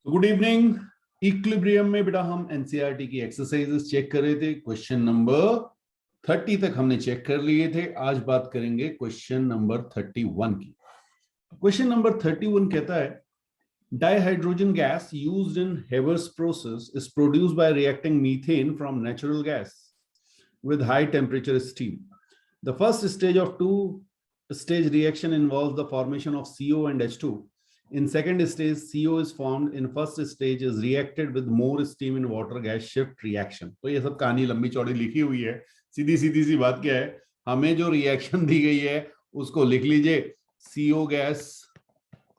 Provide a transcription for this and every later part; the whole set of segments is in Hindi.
Good evening. इक्विलिब्रियम में बेटा हम एनसीईआरटी की एक्सरसाइजेस चेक कर रहे थे। क्वेश्चन नंबर 30 तक हमने चेक कर लिए थे। आज बात करेंगे क्वेश्चन नंबर 31 की। क्वेश्चन नंबर 31 कहता है dihydrogen gas used in Haber's process is produced by reacting methane from natural gas with high temperature steam. The first stage of two-stage reaction involves the formation of CO and H2. In second stage, CO is formed. In first stage is reacted with more steam in water gas shift reaction. तो ये सब कहानी लंबी चौड़ी लिखी हुई है। सीधी सीधी सी बात क्या है, हमें जो रिएक्शन दी गई है उसको लिख लीजिए। CO gas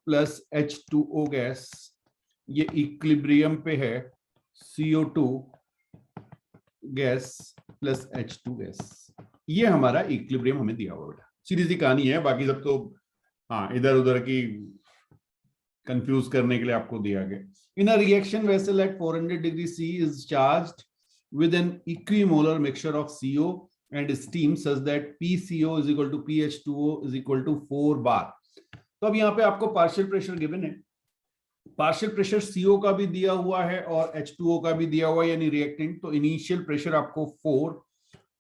plus H2O gas, ये इक्विलिब्रियम पे है। CO2 gas plus H2 gas, ये हमारा इक्विलिब्रियम हमें दिया हुआ बेटा। सीधी सी कहानी है, बाकी सब तो हाँ इधर उधर की कंफ्यूज करने के लिए आपको दिया गया। In a reaction vessel at 400 degree C is charged with an equimolar mixture of CO and steam such that PCO is equal to PH2O is equal to 4 bar. तो अब यहाँ पे आपको पार्शियल प्रेशर गिवन है। पार्शियल प्रेशर CO का भी दिया हुआ है और H2O का भी दिया हुआ है, यानी रिएक्टेंट। तो इनिशियल प्रेशर आपको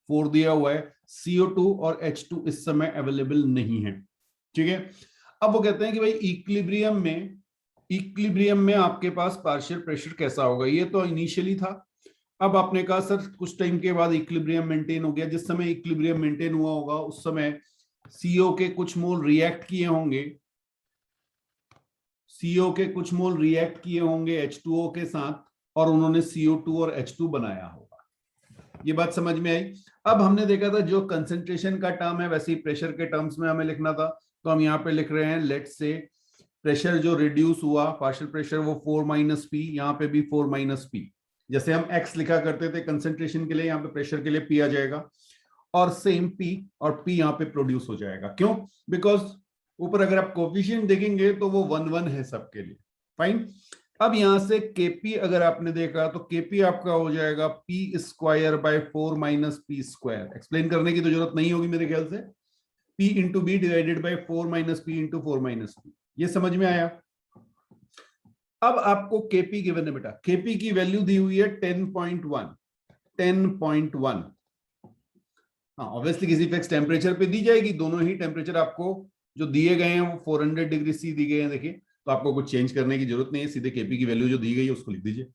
4 दिया हुआ है। CO2 और H2 इस समय अवेलेबल नहीं है, ठीक है। अब वो कहते हैं कि भाई इक्विलिब्रियम में आपके पास पार्शियल प्रेशर कैसा होगा। ये तो इनिशियली था, अब आपने कहा सर कुछ टाइम के बाद इक्विलिब्रियम मेंटेन हो गया। जिस समय इक्विलिब्रियम मेंटेन हुआ होगा उस समय CO के कुछ मोल रिएक्ट किए होंगे, CO के कुछ मोल रिएक्ट किए होंगे H2O के साथ और उन्होंने CO2 और H2 बनाया होगा। ये बात समझ में आई। अब हमने देखा था जो कंसंट्रेशन का टर्म है वैसे ही प्रेशर के टर्म्स में हमें लिखना था, तो हम यहाँ पे लिख रहे हैं लेट्स से प्रेशर जो रिड्यूस हुआ पार्शियल प्रेशर वो 4 माइनस पी, यहाँ पे भी 4 माइनस पी। जैसे हम x लिखा करते थे कंसंट्रेशन के लिए, यहाँ पे प्रेशर के लिए P आ जाएगा और सेम P और P यहाँ पे प्रोड्यूस हो जाएगा। क्यों? बिकॉज ऊपर अगर आप कोफिशिएंट देखेंगे तो वो 1 है सबके लिए। फाइन। अब यहां से Kp अगर आपने देखा तो Kp आपका हो जाएगा P square by 4 minus P square. Explain करने की तो जरूरत नहीं होगी मेरे ख्याल से। P into B divided by 4 minus P into 4 minus P. ये समझ में आया। अब आपको Kp गिवन है बेटा। Kp की वैल्यू दी हुई है 10.1। हाँ ऑब्वियसली किसी फिक्स टेम्परेचर पे दी जाएगी। दोनों ही टेम्परेचर आपको जो दिए गए हैं वो 400 डिग्री C दी गए हैं। देखिए, तो आपको कुछ चेंज करने की जरूरत नहीं है, सीधे Kp की वैल्यू जो दी गई है उसको लिख दीजिए।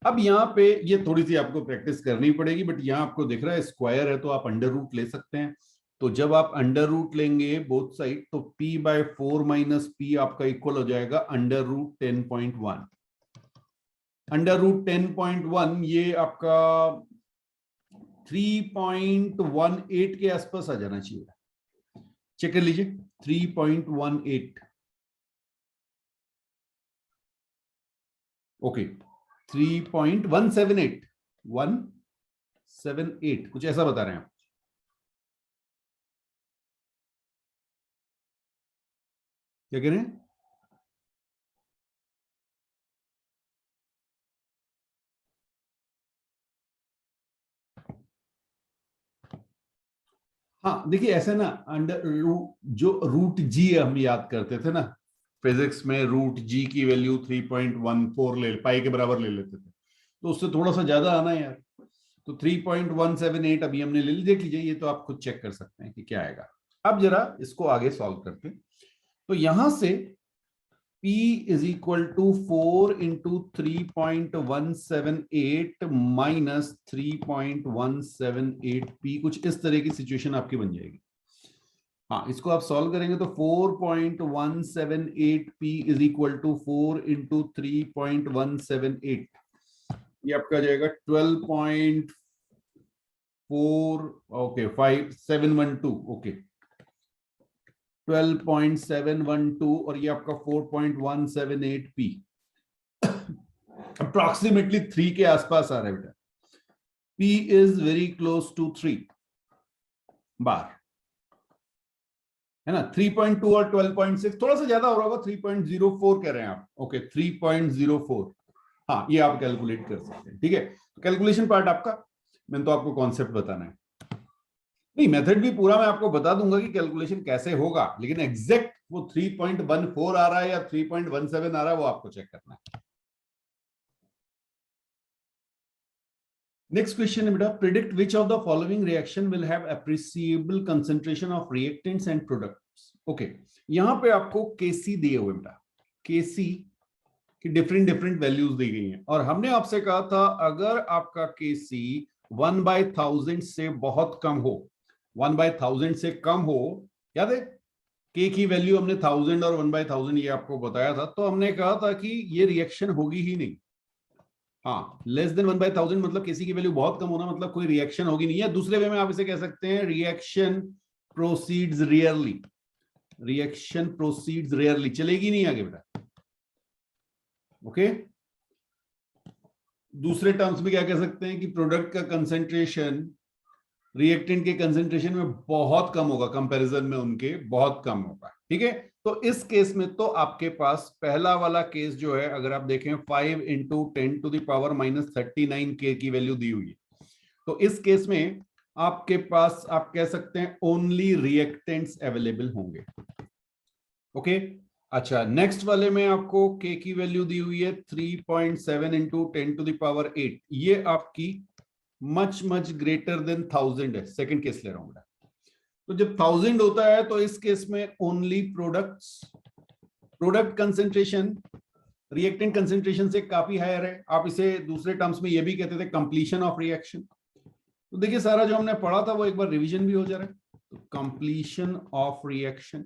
अब यहाँ पे ये थोड़ी सी आपको प्रैक्टिस करनी पड़ेगी, बट यहाँ आपको दिख रहा है स्क्वायर है तो आप अंडर रूट ले सकते हैं। तो जब आप अंडर रूट लेंगे बोथ साइड तो P बाय 4 माइनस पी आपका इक्वल हो जाएगा अंडर रूट 10.1। अंडर रूट 10.1 ये आपका 3.18 के आसपास आ जाना चाहिए। चेक कर लीजिए 3.18। ओके 3.178 178 कुछ ऐसा बता रहे हैं आप। क्या कह रहे हैं? हाँ देखिए ऐसा ना, अंडर जो रूट जी हम याद करते थे ना फिजिक्स में, रूट जी की वैल्यू 3.14 ले पाई के बराबर ले लेते थे, तो उससे थोड़ा सा ज्यादा आना है यार। तो 3.178 अभी हमने ले ली। देख लीजिए ये तो आप खुद चेक कर सकते हैं कि क्या आएगा। अब जरा इसको आगे सॉल्व करते हैं। तो यहां से P is equal to 4 into 3.178 minus 3.178P, कुछ इस तरह की सिचुएशन आपकी बन जाएगी। हाँ इसको आप सॉल्व करेंगे तो 4.178P is equal to 4 into 3.178, ये आपका जाएगा 12.4 ओके 5712 ओके 12.712 और ये आपका 4.178P अप्रोक्सीमेटली 3 के आसपास आ रहा है बेटा। P is very close to 3 bar, है ना। 3.2 और 12.6 थोड़ा सा ज्यादा हो रहा होगा, 3.04 कह रहे हैं आप। ओके 3.04, हाँ ये आप कैलकुलेट कर सकते हैं, ठीक है। कैलकुलेशन पार्ट आपका, मैंने तो आपको कॉन्सेप्ट बताना है। नहीं मेथड भी पूरा मैं आपको बता दूंगा कि कैलकुलेशन कैसे होगा, लेकिन एग्जैक्ट वो 3.14 आ रहा है या 3.17 आ रहा है, वो आपको चेक करना है। नेक्स्ट क्वेश्चन है बेटा, predict which of the following reaction will have appreciable concentration of reactants and products. Okay, यहां पे आपको केसी दिए हुए बेटा, केसी की डिफरेंट डिफरेंट वैल्यूज दी गई हैं, और हमने आपसे कहा था अगर आपका केसी 1/1000 से बहुत कम हो, 1/1000 से कम हो, याद है के की वैल्यू हमने 1000 और 1/1000 ये आपको बताया था, तो हमने कहा था कि ये रिएक्शन होगी ही नहीं। हाँ, लेस देन 1/1000 मतलब केसी की वैल्यू बहुत कम होना, मतलब कोई रिएक्शन होगी नहीं। है दूसरे वे में आप इसे कह सकते हैं reaction proceeds rarely, reaction proceeds rarely, चलेगी नहीं आगे बेटा। ओके, दूसरे टर्म्स में क्या कह सकते हैं कि प्रोडक्ट का कंसेंट्रेशन रिएक्टेंट के कंसेंट्रेशन में बहुत कम होगा, कंपैरिजन में उनके बहुत कम होगा। ठीक है, तो इस केस में तो आपके पास पहला वाला केस जो है, अगर आप देखें 5 × 10⁻³ के की वैल्यू दी हुई है, तो इस केस में आपके पास आप कह सकते हैं ओनली रिएक्टेंट्स अवेलेबल होंगे। ओके, अच्छा, नेक्स्ट वाले में आपको के की वैल्यू दी हुई है 3.7 × 10⁸, ये आपकी मच ग्रेटर देन 1000 है। सेकंड केस ले रहा हूं, तो जब 1000 होता है तो इस केस में only product concentration reactant concentration से काफी हायर है। आप इसे दूसरे टर्म्स में ये भी कहते थे कंप्लीशन ऑफ रिएक्शन। तो देखिए सारा जो हमने पढ़ा था वो एक बार रिवीजन भी हो जा रहा है। तो कंप्लीशन ऑफ रिएक्शन,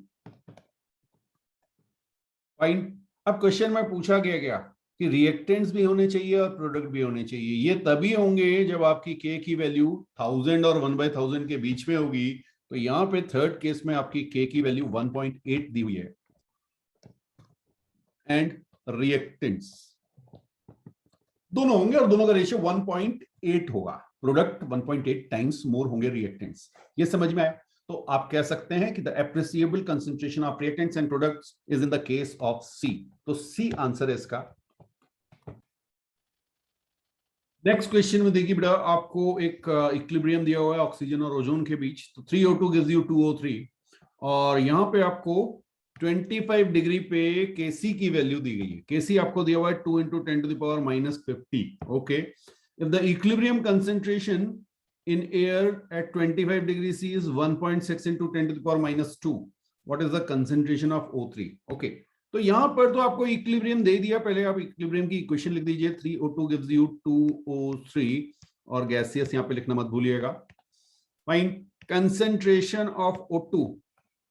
फाइन। अब क्वेश्चन में पूछा गया कि रिएक्टेंट्स भी होने चाहिए और प्रोडक्ट भी होने चाहिए। ये तभी होंगे जब आपकी के की वैल्यू 1000 और 1/1000 के बीच में होगी। तो यहां पे थर्ड केस में आपकी के की वैल्यू 1.8 दी हुई है, एंड रिएक्टेंट्स दोनों होंगे और दोनों का रेशियो 1.8 होगा। प्रोडक्ट 1.8 टाइम्स मोर होंगे रिएक्टेंट्स। ये समझ में आया? तो आप कह सकते हैं कि the appreciable concentration of reactants and products is in the case of C. तो सी आंसर है इसका। नेक्स्ट क्वेश्चन में देखिए बेटा, आपको एक इक्विलिब्रियम दिया हुआ है ऑक्सीजन और ओजोन के बीच। तो 3O2 गिव्स यू 2O3, और यहां पे आपको 25 डिग्री पे केसी की वैल्यू दी गई है। केसी आपको दिया हुआ है 2 × 10⁻50। Okay, if the equilibrium concentration in air at 25 degrees C is 1.6 × 10⁻², what is the concentration of O3? okay, तो यहां पर तो आपको इक्विलिब्रियम दे दिया। पहले आप इक्विलिब्रियम की इक्वेशन लिख दीजिए, 3O2 gives you 2O3, और गैसियस यहां पे लिखना मत भूलिएगा। फाइन, कंसेंट्रेशन ऑफ O2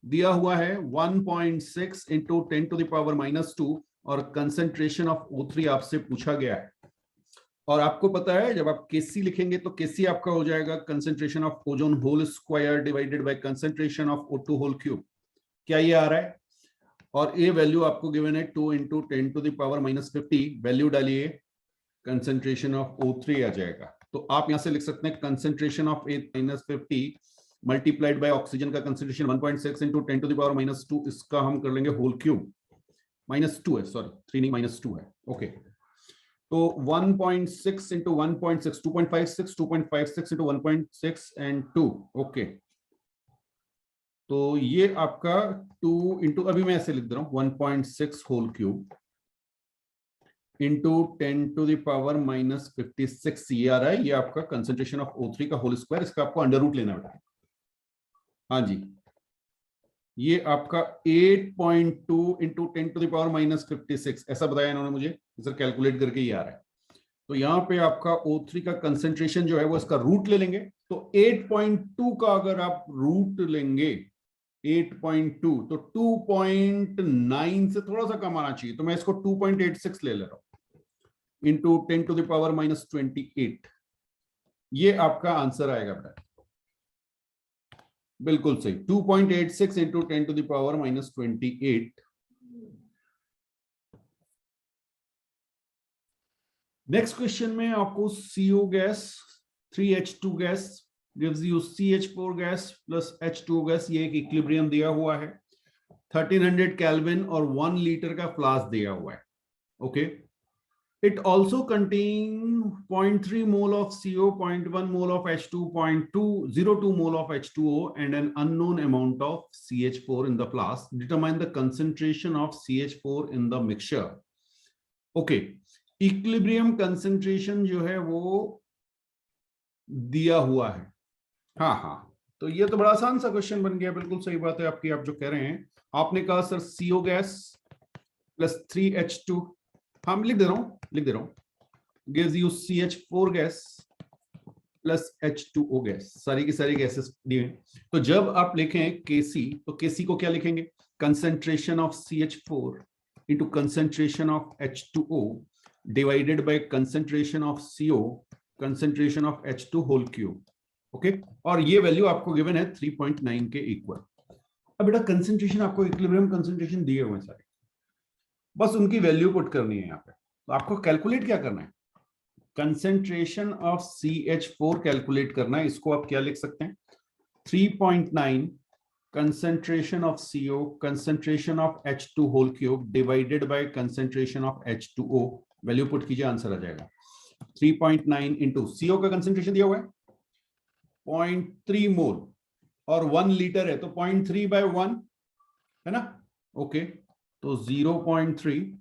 दिया हुआ है 1.6 × 10⁻², और कंसेंट्रेशन ऑफ O3 आपसे पूछा गया है। और आपको पता है जब आप केसी लिखेंगे तो केसी आपका हो जाएगा concentration of ozone whole square divided by concentration of O2 whole cube. क्या ये आ रहा है? और ये वैल्यू आपको गिवन है 2 × 10⁻50। वैल्यू डालिए, कंसेंट्रेशन ऑफ O3 आ जाएगा। तो आप यहां से लिख सकते हैं concentration of 8-50 multiplied by oxygen का कंसेंट्रेशन 1.6 × 10⁻², इसका हम कर लेंगे होल क्यूब। -2 है, सॉरी 3 नहीं, -2 है। ओके, तो 1.6 × 1.6 2.56, 2.56 × 1.6 and 2। ओके, तो ये आपका 2 × अभी मैं ऐसे लिख दे रहा हूं 1.6 होल क्यूब × 10⁻56 ये आ रहा है। ये आपका कंसेंट्रेशन ऑफ O3 का होल स्क्वायर, इसका आपको अंडर रूट लेना है। हाँ जी, ये आपका 8.2 × 10⁻56 ऐसा बताया इन्होंने मुझे, सर कैलकुलेट करके ये आ रहा है। तो यहां पे आपका O3 का कंसेंट्रेशन जो है वो इसका रूट ले लेंगे। तो 8.2 का अगर आप रूट लेंगे 8.2, तो 2.9 से थोड़ा सा कम आना चाहिए। तो मैं इसको 2.86 ले रहा हूं × 10⁻28। ये आपका आंसर आएगा बेटा, बिल्कुल सही, 2.86 × 10⁻28। नेक्स्ट क्वेश्चन में आपको CO gas 3H2 gas gives you CH4 gas plus H2O gas, ये एक इक्विलिब्रियम दिया हुआ है। 1300 केल्विन और 1 लीटर का फ्लास्क दिया हुआ है। Okay, It also contain 0.3 mole of CO, 0.1 mole of H2, 0.202 mole of H2O, and an unknown amount of CH4 in the flask. Determine the concentration of CH4 in the mixture. Okay, equilibrium concentration जो है वो दिया हुआ है। हाँ हाँ, तो ये तो बड़ा आसान सा क्वेश्चन बन गया। बिल्कुल सही बात है आपकी, आप जो कह रहे हैं। आपने कहा sir CO gas plus 3H2, हाँ लिख दे रहा हूं, gives you CH4 gas plus H2O gas, सारी की सारी गैसेस दिए। तो जब आप लिखें KC, तो KC को क्या लिखेंगे? Concentration of CH4 into concentration of H2O divided by concentration of CO, concentration of H2 whole cube. Okay, और ये वैल्यू आपको गिवन है 3.9 के इक्वल। अब बेटा कंसेंट्रेशन आपको इक्विलिब्रियम कंसेंट्रेशन दिए हुए हैं सारे, बस उनकी वैल्यू पुट करनी है यहाँ पे। तो आपको कैलकुलेट क्या करना है? कंसेंट्रेशन ऑफ CH4 कैलकुलेट करना है। इसको आप क्या लिख सकते हैं? 3.9 concentration of CO, concentration of H2 whole cube divided by concentration of H2O, value put कीजिए, आंसर आ जाएगा 3.9 इंटू CO का कंसेंट्रेशन दिया हुआ है 0.3 मोल और 1 लीटर है, तो 0.3 बाय 1 है ना। ओके, तो 0.3।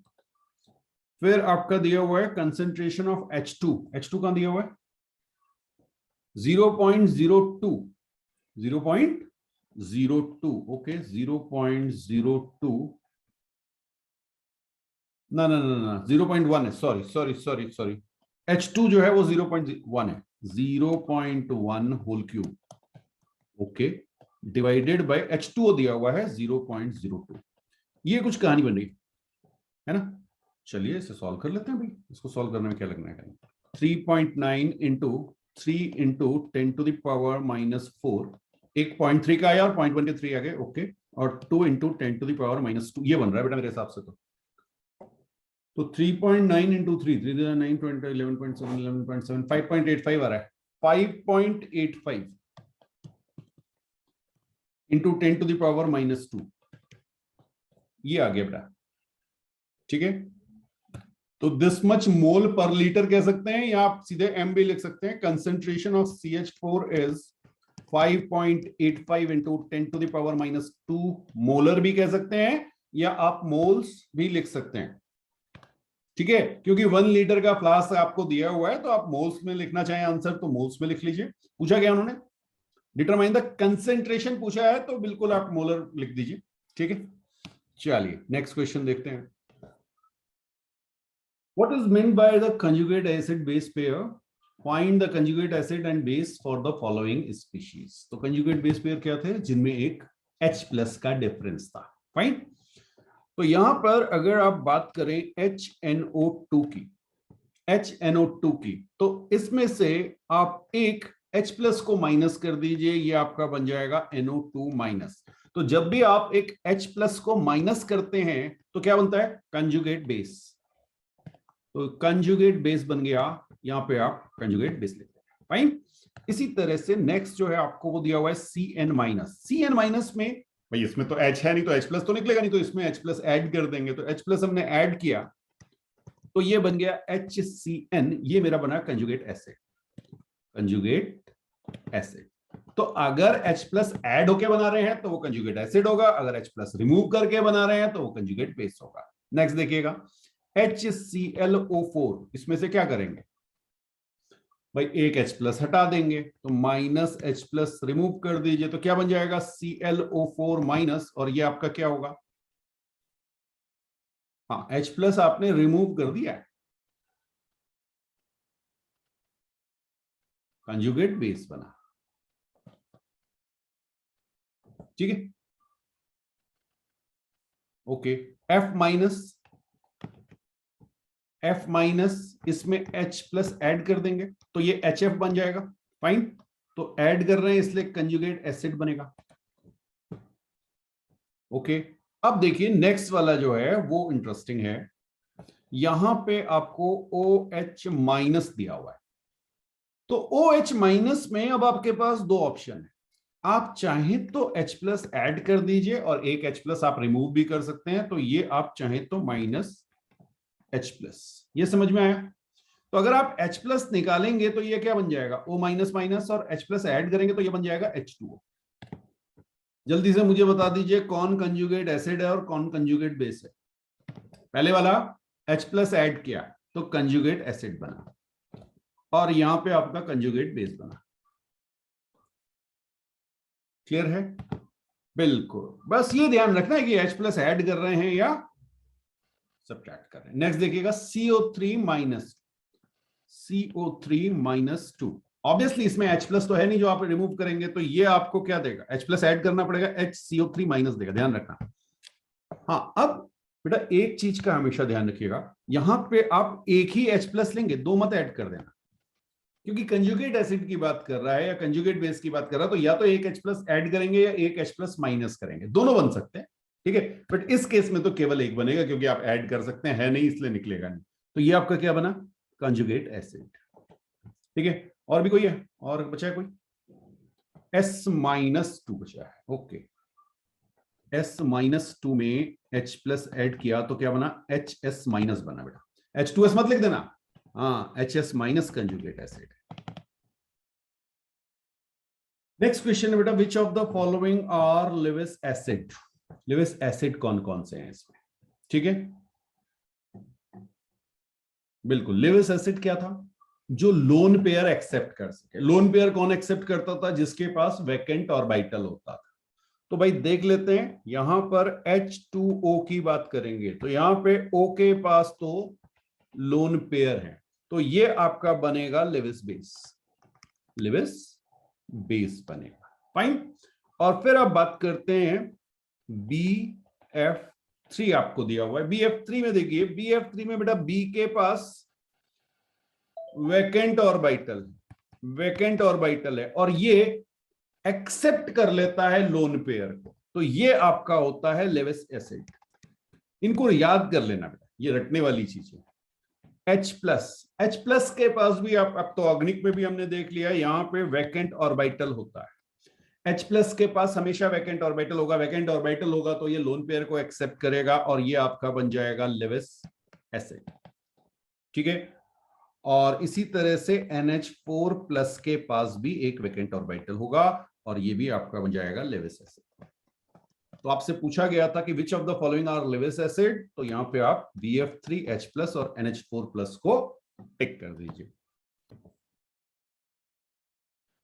फिर आपका दिया हुआ है कंसेंट्रेशन ऑफ H2, H2 कहां दिया हुआ है? 0.02, 0.02। ओके, 0.02, ना 0.1 है, सॉरी, H2 जो है वो 0.1 है, 0.1 whole cube. Okay, divided by H2O दिया हुआ है 0.02। ये कुछ कहानी बन रही है ना। चलिए इसे सॉल्व कर लेते हैं भाई। इसको सॉल्व करने में क्या लगना है? 3.9 into 3 into 10 to the power -4, एक 0.3 का आया और 0.1 के 3 आ गए। ओके, और 2 इंटू 10 टू द पावर -2 ये बन रहा है बेटा मेरे हिसाब से। तो 3.9 इंटू 3, 3 9 20 11.7 11.7 5.85 आ रहा है। 5.85 इंटू 10 टू द पावर -2 ये आ गया बेटा। ठीक है, तो दिस मच मोल पर लीटर कह सकते हैं, या आप सीधे M भी लिख सकते हैं। Concentration of CH4 is 5.85 into 10 to the power -2 molar भी कह सकते हैं, या आप मोल्स भी लिख सकते हैं। ठीक है, क्योंकि 1 लीटर का फ्लास्क आपको दिया हुआ है, तो आप मोल्स में लिखना चाहें आंसर तो मोल्स में लिख लीजिए। पूछा गया उन्होंने डिटरमाइन द कंसेंट्रेशन पूछा है, तो बिल्कुल आप मोलर लिख दीजिए। ठीक है, चलिए नेक्स्ट क्वेश्चन देखते हैं। What is meant by the conjugate acid base pair? Find the conjugate acid and base for the following species. तो conjugate base pair क्या थे? जिनमें एक H+ का डिफरेंस था। फाइन, तो यहां पर अगर आप बात करें HNO2 की, तो इसमें से आप एक H+ को माइनस कर दीजिए, ये आपका बन जाएगा NO2-। तो जब भी आप एक H+ को माइनस करते हैं तो क्या बनता है? Conjugate base. तो कंजुगेट बेस बन गया, यहां पे आप कंजुगेट बेस लेते हैं। फाइन, इसी तरह से नेक्स्ट जो है आपको वो दिया हुआ है CN-। में भाई इसमें तो H है नहीं, तो H+ तो निकलेगा नहीं, तो इसमें H+ ऐड कर देंगे। तो H+ हमने ऐड किया तो ये बन गया HCN, ये मेरा बना कंजुगेट एसिड। तो अगर H+ ऐड होके बना रहे हैं तो वो कंजुगेट एसिड होगा, अगर H+ रिमूव करके बना रहे हैं तो वो कंजुगेट बेस होगा। नेक्स्ट देखिएगा HClO4, इसमें से क्या करेंगे भाई? एक H+ हटा देंगे, तो -H+ रिमूव कर दीजिए, तो क्या बन जाएगा? ClO4-, और ये आपका क्या होगा? हाँ, H+ आपने रिमूव कर दिया है, कंजुगेट बेस बना। ठीक है, ओके, F-, इसमें H+ ऐड कर देंगे तो ये HF बन जाएगा। फाइन, तो ऐड कर रहे हैं इसलिए कंजुगेट एसिड बनेगा। ओके, अब देखिए नेक्स्ट वाला जो है वो इंटरेस्टिंग है। यहां पे आपको OH- दिया हुआ है, तो OH- में अब आपके पास दो ऑप्शन है। आप चाहें तो H+ ऐड कर दीजिए और एक H+ आप रिमूव भी कर सकते हैं। तो ये आप चाहें तो H प्लस। ये समझ में आया? तो अगर आप H प्लस निकालेंगे तो ये क्या बन जाएगा, O माइनस माइनस, और H प्लस ऐड करेंगे तो ये बन जाएगा H2O। जल्दी से मुझे बता दीजिए कौन कंजुगेट एसिड है और कौन कंजुगेट बेस है। पहले वाला H प्लस ऐड किया तो कंजुगेट एसिड बना, और यहां पे आपका कंजुगेट बेस बना। क्लियर है? बिल्कुल, बस ये ध्यान रखना है कि H प्लस ऐड कर रहे हैं या सब्ट्रैक्ट कर रहे हैं। नेक्स्ट देखिएगा CO3 -2। ऑब्वियसली इसमें H प्लस तो है नहीं जो आप रिमूव करेंगे, तो ये आपको क्या देगा, H प्लस ऐड करना पड़ेगा, HCO3 माइनस देगा, ध्यान रखना। हाँ, अब बेटा एक चीज का हमेशा ध्यान रखिएगा, यहां पे आप एक ही H प्लस लेंगे, दो मत ऐड कर देना, क्योंकि कंजुगेट एसिड की बात कर रहा है या कंजुगेट बेस की बात कर रहा है, तो या तो एक H प्लस ऐड करेंगे या एक H प्लस माइनस करेंगे, दोनों बन सकते हैं, ठीक है। बट इस केस में तो केवल एक बनेगा, क्योंकि आप ऐड कर सकते हैं, है नहीं इसलिए निकलेगा नहीं। तो ये आपका क्या बना, कंजुगेट एसिड, ठीक है। और भी कोई है, और बचा है कोई? S-2 बचा है, ओके। S-2 में H प्लस ऐड किया तो क्या बना, HS माइनस बना बेटा, H2S मत लिख देना, हाँ HS minus conjugate acid. Next question है बेटा, which of the following are Lewis acid. Lewis acid कौन कौन से हैं इसमें, ठीक है। बिल्कुल, लेविस एसिड क्या था, जो लोन पेयर एक्सेप्ट कर सके। लोन पेयर कौन एक्सेप्ट करता था, जिसके पास वैकेंट ऑर्बिटल होता था। तो भाई देख लेते हैं, यहां पर H2O की बात करेंगे तो यहां पे O के पास तो लोन पेयर है, तो ये आपका बनेगा लेविस बेस, लेविस बेस बनेगा, फाइन। और फिर आप बात करते हैं BF3 आपको दिया हुआ है। BF3 में देखिए, BF3 में बेटा B के पास वैकेंट ऑर्बिटल, वैकेंट ऑर्बिटल है, और ये एक्सेप्ट कर लेता है लोन पेयर को, तो ये आपका होता है लेविस एसिड। इनको याद कर लेना बेटा, ये रटने वाली चीज है। H प्लस के पास भी आप, अब तो ऑर्गेनिक में भी हमने देख लिया, यहां पे वैकेंट ऑर्बिटल होता है। H प्लस के पास हमेशा वैकेंट ऑर्बिटल होगा, वैकेंट ऑर्बिटल होगा तो ये लोन पेयर को एक्सेप्ट करेगा, और ये आपका बन जाएगा लेविस एसिड, ठीक है। और इसी तरह से NH4 प्लस के पास भी एक वैकेंट ऑर्बिटल होगा, और ये भी आपका बन जाएगा लेविस एसिड। तो आपसे पूछा गया था कि which of the following are Lewis acid, तो यहां पे आप BF3 H प्लस और NH4 प्लस को टिक कर दीजिए।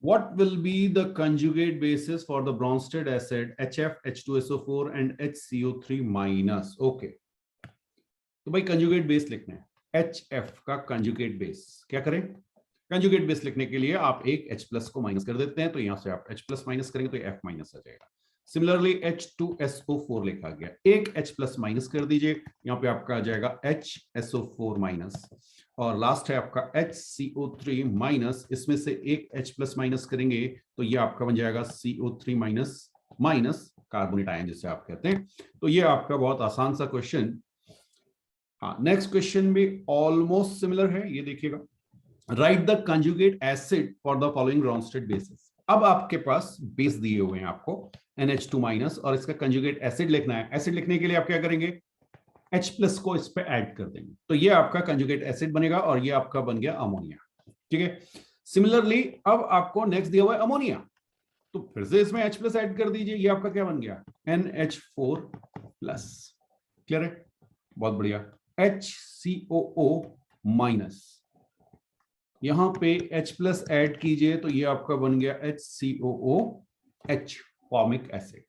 What will be the conjugate basis for the Bronsted acid HF, H2SO4 and HCO3 minus? Okay, तो भाई कंजुगेट बेस लिखना है, HF का कंजुगेट बेस क्या करें, कंजुगेट बेस लिखने के लिए आप एक H प्लस को माइनस कर देते हैं, तो यहां से आप H प्लस माइनस करेंगे तो F माइनस आ जाएगा। सिमिलरली H2SO4 लिखा गया, एक H प्लस माइनस कर दीजिए, यहाँ पे आपका आ जाएगा HSO4 माइनस, और लास्ट है आपका HCO3 माइनस, इसमें से एक H प्लस माइनस करेंगे तो ये आपका बन जाएगा CO3 minus minus carbonate ion जिसे आप कहते हैं। तो ये आपका बहुत आसान सा क्वेश्चन। हाँ, नेक्स्ट क्वेश्चन भी ऑलमोस्ट सिमिलर है, ये देखिएगा, right the conjugate acid for the following Brønsted basis. अब आपके पास बेस दिए हुए हैं आपको NH2 माइनस, और इसका कंजुगेट एसिड लिखना है। एसिड लिखने के लिए आप क्या करेंगे, H प्लस को इस पे ऐड कर देंगे, तो ये आपका कंजुगेट एसिड बनेगा, और ये आपका बन गया अमोनिया, ठीक है। सिमिलरली अब आपको नेक्स्ट दिया हुआ है अमोनिया, तो फिर से इसमें H प्लस ऐड कर दीजिए, ये आपका क्या बन गया, NH4 प्लस। क्लियर है, बहुत बढ़िया। HCOO माइनस, यहां पे H प्लस ऐड कीजिए तो ये आपका बन गया HCOOH formic acid.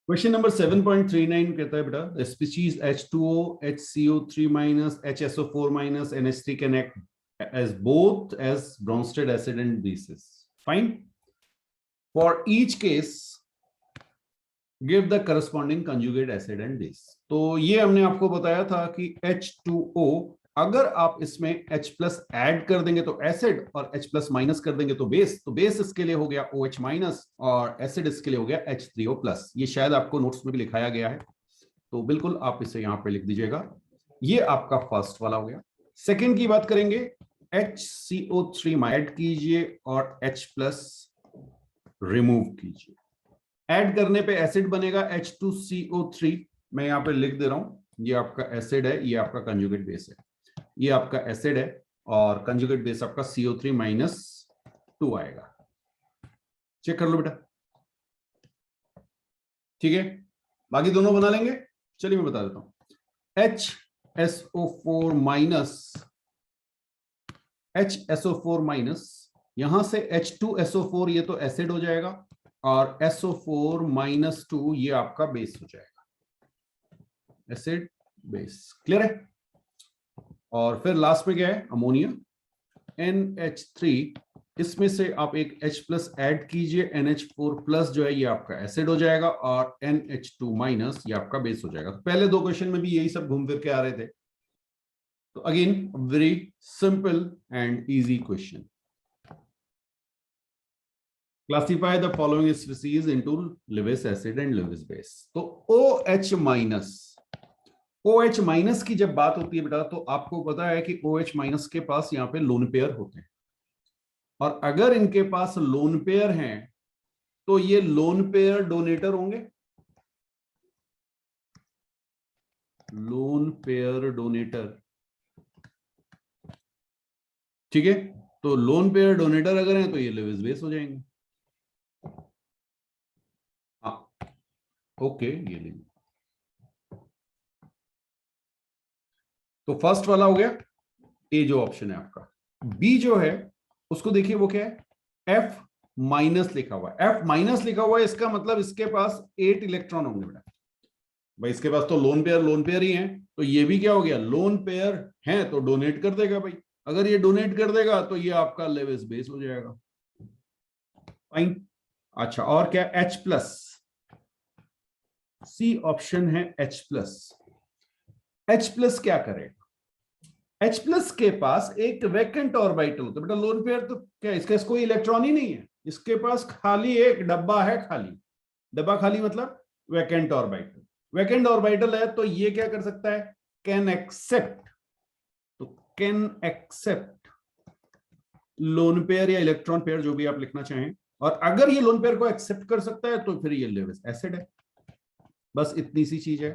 Question number 7.39 कहता है बेटा, species H2O, HCO3 minus, HSO4 minus, NH3 can act as both as Bronsted acid and bases. Fine. For each case, give the corresponding conjugate acid and base. तो ये हमने आपको बताया था कि H2O, अगर आप इसमें H प्लस ऐड कर देंगे तो एसिड, और H प्लस माइनस कर देंगे तो बेस, तो बेस इसके लिए हो गया OH माइनस, और एसिड इसके लिए हो गया H3O प्लस। ये शायद आपको नोट्स में भी लिखाया गया है, तो बिल्कुल आप इसे यहां पे लिख दीजिएगा। ये आपका फर्स्ट वाला हो गया। सेकेंड की बात करेंगे, HCO3 ऐड कीजिए और H प्लस रिमूव कीजिए, ऐड करने पे एसिड बनेगा H2CO3, मैं यहाँ पे लिख दे रहा हूं, ये आपका एसिड है, ये आपका कंजुगेट बेस है, ये आपका एसिड है और कंजुगेट बेस आपका CO3-2 आएगा। चेक कर लो बेटा, ठीक है। बाकी दोनों बना लेंगे, चलिए मैं बता देता हूं। HSO4 यहां से H2SO4 ये तो एसिड हो जाएगा और SO4-2 ये आपका बेस हो जाएगा, एसिड बेस। क्लियर है? और फिर लास्ट में क्या है, अमोनिया NH3, इसमें से आप एक H+ ऐड कीजिए, NH4+ जो है ये आपका एसिड हो जाएगा और NH2- ये आपका बेस हो जाएगा। तो पहले दो क्वेश्चन में भी यही सब घूम फिर के आ रहे थे। तो again very simple and easy question. Classify the following species into Lewis acid and Lewis base. तो OH- की जब बात होती है बेटा, तो आपको पता है कि OH- के पास यहाँ पे लोन पेयर होते हैं, और अगर इनके पास लोन पेयर हैं तो ये लोन पेयर डोनेटर होंगे, लोन पेयर डोनेटर, ठीक है। तो लोन पेयर डोनेटर अगर हैं तो ये लेविस बेस हो जाएंगे। हाँ, ओके, ये लेंगे। तो फर्स्ट वाला हो गया, ए जो ऑप्शन है आपका। बी जो है उसको देखिए, वो क्या है, F- लिखा हुआ है। F- लिखा हुआ है, इसका मतलब इसके पास 8 इलेक्ट्रॉन होंगे बेटा। भाई इसके पास तो लोन पेयर ही हैं, तो ये भी क्या हो गया, लोन पेयर हैं तो डोनेट कर देगा भाई। अगर ये डोनेट कर देगा तो ये आपका लेविस बेस हो जाएगा। फाइन। अच्छा, और क्या, H+, सी ऑप्शन है H+। H+ क्या करेगा, H+ के पास एक वैकेंट ऑर्बिटल होता है बेटा। लोन पेयर तो क्या, इसके पास कोई इलेक्ट्रॉन ही नहीं है, इसके पास खाली एक डब्बा है, खाली डब्बा, खाली मतलब वैकेंट ऑर्बिटल। वैकेंट ऑर्बिटल है तो ये क्या कर सकता है, कैन एक्सेप्ट, तो कैन एक्सेप्ट लोन पेयर या इलेक्ट्रॉन पेयर, जो भी आप लिखना चाहें। और अगर ये लोन पेयर को एक्सेप्ट कर सकता है तो फिर ये लेविस एसिड है। बस इतनी सी चीज है,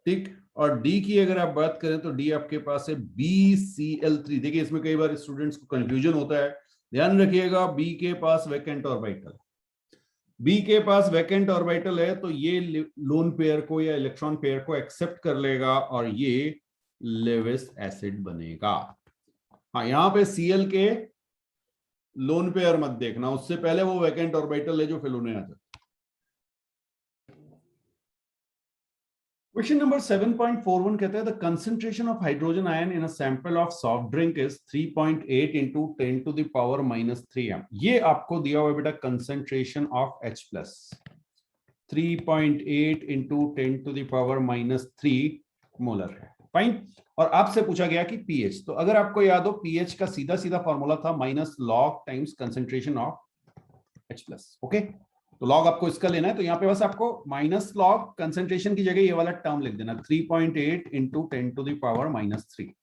ठीक। और डी की अगर आप बात करें तो डी आपके पास है BCl3। देखिए इसमें कई बार स्टूडेंट्स को कंफ्यूजन होता है, ध्यान रखिएगा, बी के पास वैकेंट ऑर्बिटल, बी के पास वैकेंट ऑर्बिटल है तो ये लोन पेयर को या इलेक्ट्रॉन पेयर को एक्सेप्ट कर लेगा और ये लेविस एसिड बनेगा। हाँ, यहां पे Cl के लोन पेयर मत देखना, उससे पहले वो वैकेंट ऑर्बिटल है जो फिल होने आ जाता है। क्वेश्चन नंबर 7.41 कहता है the concentration of hydrogen ion in a sample of soft drink is 3.8 into 10⁻³ ये आपको दिया हुआ है बेटा concentration of H+, 3.8 into 10⁻³ molar है। फाइन। और आपसे पूछा गया कि पीएच, तो अगर आपको याद हो पीएच का सीधा सीधा फॉर्मूला था -log times concentration of H+। Okay, तो लॉग आपको इसका लेना है, तो यहाँ पे बस आपको -log कंसंट्रेशन की जगह ये वाला टर्म लिख देना, 3.8 into 10⁻³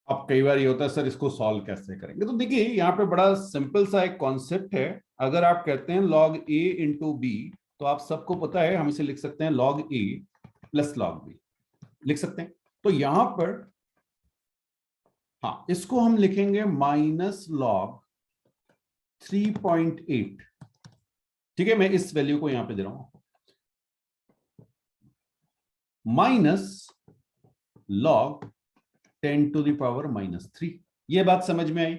अब कई बार ये होता है सर इसको सॉल्व कैसे करेंगे, तो देखिए यहाँ पे बड़ा सिंपल सा एक कॉन्सेप्ट है। अगर आप कहते हैं log A into B, तो आप सबको पता है हम इसे लिख सकते हैं log A plus log B, लिख सकते हैं। तो यहां पर हाँ, इसको हम लिखेंगे -log 3.8, ठीक है। मैं इस वैल्यू को यहां पे दे रहा हूं, -log 10⁻³ ये बात समझ में आई?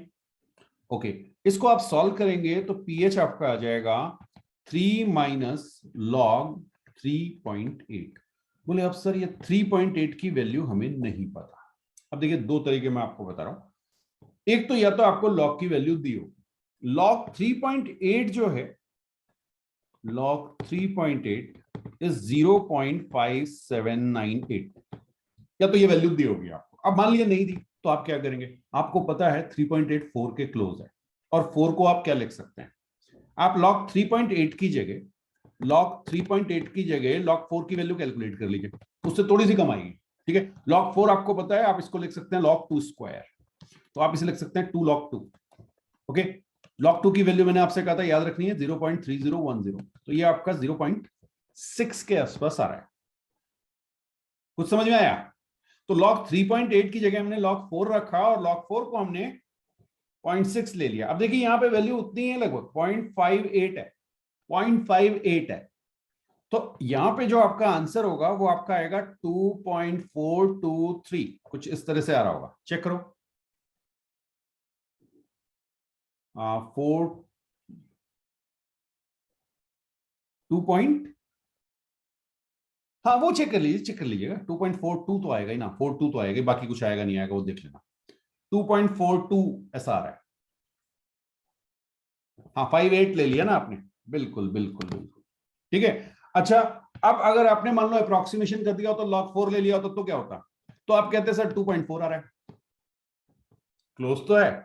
ओके, इसको आप सॉल्व करेंगे तो पीएच आपका आ जाएगा 3 - log 3.8। बोले अब सर ये 3.8 की वैल्यू हमें नहीं पता। अब देखिए दो तरीके मैं आपको बता रहा हूं, एक तो या तो आपको log की वैल्यू दी हो, log 3.8 जो है, log 3.8 इज 0.5798, या तो ये वैल्यू दी होगी आपको। अब मान लिया नहीं दी तो आप क्या करेंगे, आपको पता है 3.8 4 के क्लोज है, और 4 को आप क्या लिख सकते हैं, आप log 3.8 की जगह log 4 की वैल्यू कैलकुलेट कर लीजिए, उससे थोड़ी सी कम आएगी, ठीक है। log 4 आपको पता है, आप इसको लिख सकते हैं log 2 स्क्वायर, तो आप इसे लिख सकते हैं 2 log 2। ओके, log 2 की वैल्यू मैंने आपसे कहा था याद रखनी है 0.3010, तो ये आपका 0.6 के आसपास आ रहा है। कुछ समझ में आया? तो log 3.8 की जगह हमने log 4 रखा और log 4 को हमने 0.6 ले लिया। अब देखिए यहां पे वैल्यू उतनी है, लगभग 0.58 है, 0.58 है। तो यहां पे जो आपका आंसर होगा वो आपका आएगा 2.423, कुछ इस तरह से आ रहा होगा। चेक करो। 4 2 पॉइंट, हाँ वो चेक कर लीजिए, चेक कर लीजिएगा। 2.42 तो आएगा ही ना, 42 तो आएगा, बाकी कुछ आएगा नहीं आएगा वो देख लेना। 2.42 ऐसा आ रहा है। हाँ 58 ले लिया ना आपने, बिल्कुल बिल्कुल बिल्कुल ठीक है। अच्छा, अब अगर आपने मान लो अप्रोक्सीमेशन कर दिया हो तो log 4 ले लिया होता तो क्या होता? तो आप कहते हैं सर 2.4 आ रहा है, क्लोज तो है।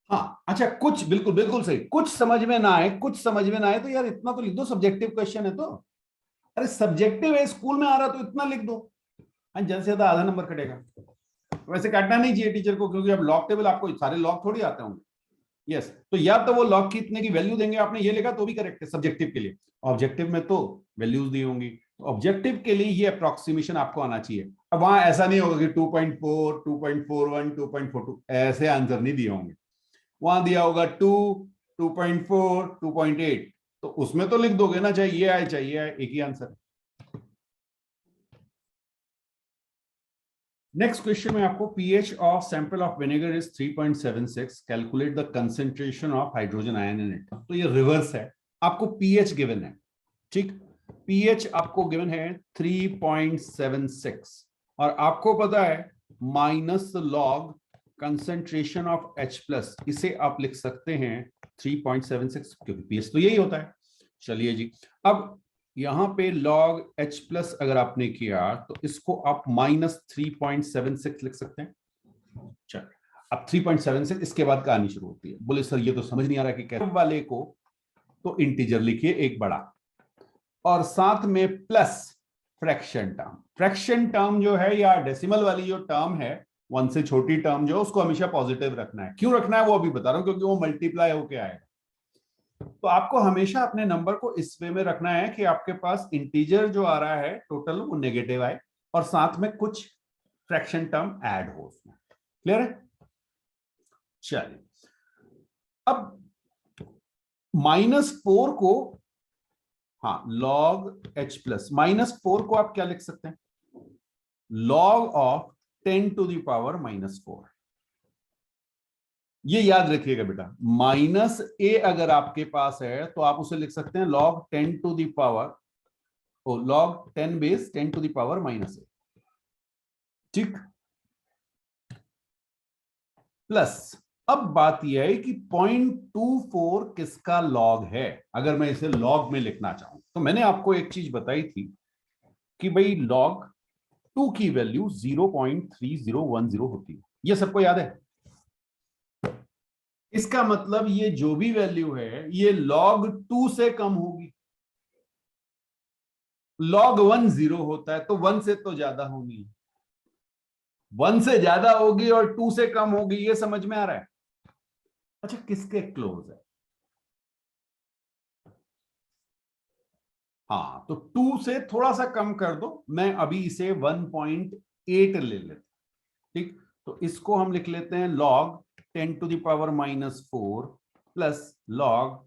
हाँ अच्छा, कुछ बिल्कुल बिल्कुल सही, कुछ समझ में ना आए, कुछ समझ में ना आए तो यार इतना तो लिख दो, सब्जेक्टिव क्वेश्चन है तो। अरे सब्जेक्टिव है, स्कूल में आ रहा तो इतना लिख दो, जल्द से ज्यादा आधा नंबर कटेगा। वैसे काटना नहीं चाहिए टीचर को, क्योंकि अब लॉग टेबल आपको सारे लॉग थोड़ी आते होंगे। यस, तो या तो वो लॉग की इतने की वैल्यू देंगे, आपने ये लिखा तो भी करेक्ट है सब्जेक्टिव के लिए। ऑब्जेक्टिव में तो वैल्यूज दी होंगी, तो ऑब्जेक्टिव के लिए ये अप्रोक्सीमेशन आपको आना चाहिए। अब वहां ऐसा नहीं होगा कि 2.4 2.41 2.42 ऐसे आंसर नहीं दिए होंगे, वहां दिया होगा 2 2.4 2.8, तो उसमें तो लिख दोगे ना, चाहे ये आए चाहे ये आए, एक ही आंसर। नेक्स्ट क्वेश्चन में आपको pH of sample of vinegar is 3.76, calculate the concentration of hydrogen ion in it. तो ये रिवर्स है, आपको पीएच गिवन है, ठीक, पीएच आपको गिवन है 3.76 और आपको पता है minus log concentration of H plus, इसे आप लिख सकते हैं 3.76, क्योंकि पीएच तो यही होता है। चलिए जी, अब यहां पे log H प्लस अगर आपने किया तो इसको आप -3.76 लिख सकते हैं। चल, अब 3.76 इसके बाद कहानी शुरू होती है। बोले सर ये तो समझ नहीं आ रहा कि कैसे वाले को, तो इंटीजर लिखिए एक बड़ा और साथ में plus fraction term. Fraction term जो है या डेसिमल वाली जो टर्म है, 1 से छोटी टर्म जो, उसको हमेशा पॉजिटिव रखना है। क्यों रखना है वो अभी बता रहा हूं, क्योंकि वो मल्टीप्लाई होके आएगा। तो आपको हमेशा अपने नंबर को इस वे में रखना है कि आपके पास इंटीजर जो आ रहा है टोटल वो नेगेटिव आए और साथ में कुछ फ्रैक्शन टर्म ऐड हो उसमें। क्लियर है? चलिए, अब -4 को, हाँ log H प्लस, -4 को आप क्या लिख सकते हैं? log of 10 to the power -4। ये याद रखिएगा बेटा, -a अगर आपके पास है तो आप उसे लिख सकते हैं log 10 to the power, log 10 base 10 to the power -a, ठीक। प्लस, अब बात यह है कि 0.24 किसका लॉग है, अगर मैं इसे लॉग में लिखना चाहूं तो मैंने आपको एक चीज बताई थी कि भाई log 2 की वैल्यू 0.3010 होती है, ये सबको याद है। इसका मतलब ये जो भी वैल्यू है ये log 2 से कम होगी। log 1 0 होता है तो 1 से तो ज्यादा होगी, 1 से ज्यादा होगी और 2 से कम होगी, ये समझ में आ रहा है? अच्छा, किसके क्लोज है? हाँ, तो 2 से थोड़ा सा कम कर दो, मैं अभी इसे 1.8 ले लेते, ठीक। तो इसको हम लिख लेते हैं log 10 to the power -4 plus log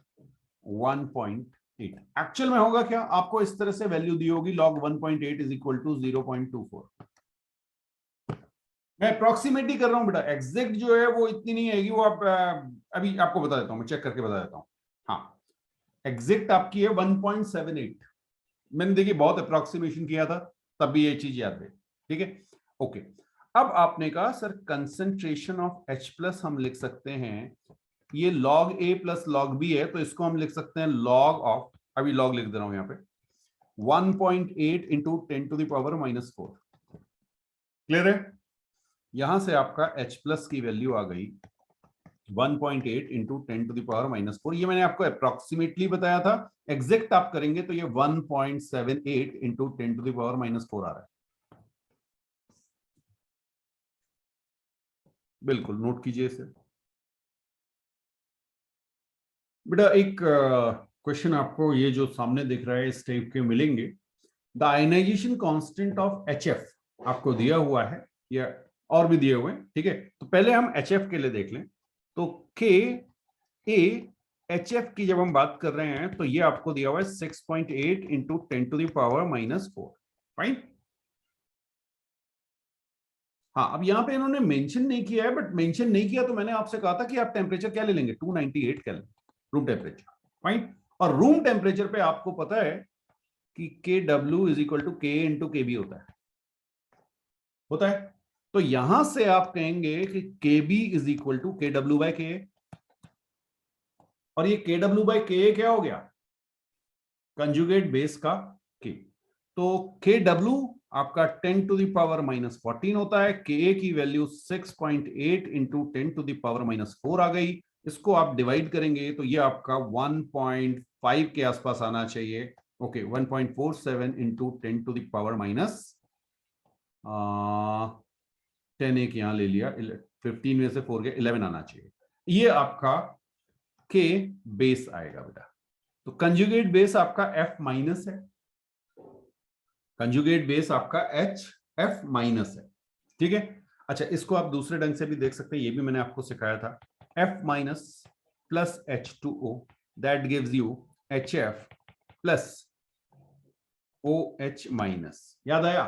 1.8। Actual में होगा क्या, आपको इस तरह से वैल्यू दी होगी log 1.8 इज इक्वल टू 0.24। मैं अप्रोक्सीमेटली कर रहा हूं बेटा, एग्जैक्ट जो है वो इतनी नहीं आएगी, वो आप अभी आपको बता देता हूं, मैं चेक करके बता देता हूं। हाँ, एग्जैक्ट आपकी है 1.78। मैंने देखिए बहुत अप्रोक्सीमेशन किया था, तब भी ये चीज याद है, ठीक है। ओके, अब आपने कहा sir concentration of H plus हम लिख सकते हैं, ये log A plus log B है तो इसको हम लिख सकते हैं log ऑफ, अभी log लिख दे रहा हूं यहां पे, 1.8 into 10 to the power -4। Clear है? यहां से आपका H प्लस की वैल्यू आ गई 1.8 इंटू 10 टू द पावर -4। ये मैंने आपको अप्रोक्सीमेटली बताया था, एग्जैक्ट आप करेंगे तो ये 1.78 इंटू 10 टू द पावर -4 आ रहा है। बिल्कुल नोट कीजिए इसे। बेटा एक क्वेश्चन आपको ये जो सामने दिख रहा है इस टाइप के मिलेंगे। The ionization constant of HF आपको दिया हुआ है या और भी दिए हुए हैं, ठीक है। तो पहले हम HF के लिए देख लें। तो KA HF की जब हम बात कर रहे हैं तो ये आपको दिया हुआ है 6.8 इंटू 10⁻⁻⁴, फाइन। हाँ, अब यहां पे इन्होंने मेंशन नहीं किया है, बट मेंशन नहीं किया तो मैंने आपसे कहा था कि आप टेम्परेचर क्या ले लेंगे, 298 क्या लेंगे, रूम टेम्परेचर, फाइन। और रूम टेम्परेचर पे आपको पता है कि KW इज इक्वल टू के इंटू KB होता है। तो यहां से आप कहेंगे कि KB is equal to KW/KA, और ये KW/KA क्या हो गया, कंजुगेट बेस का K। तो KW आपका 10⁻⁻14 होता है, KA की वैल्यू 6.8 इंटू 10⁻⁻4 आ गई। इसको आप डिवाइड करेंगे तो ये आपका 1.5 के आसपास आना चाहिए। ओके, 1.47 इंटू 10 एक यहां ले लिया, 15 में से 4 के 11 आना चाहिए। ये आपका K बेस आएगा बेटा। तो कंजुगेट बेस आपका F माइनस है, कंजुगेट बेस आपका F माइनस है, ठीक है। अच्छा, इसको आप दूसरे ढंग से भी देख सकते हैं, ये भी मैंने आपको सिखाया था। F minus plus H2O that gives you HF plus OH minus. याद आया?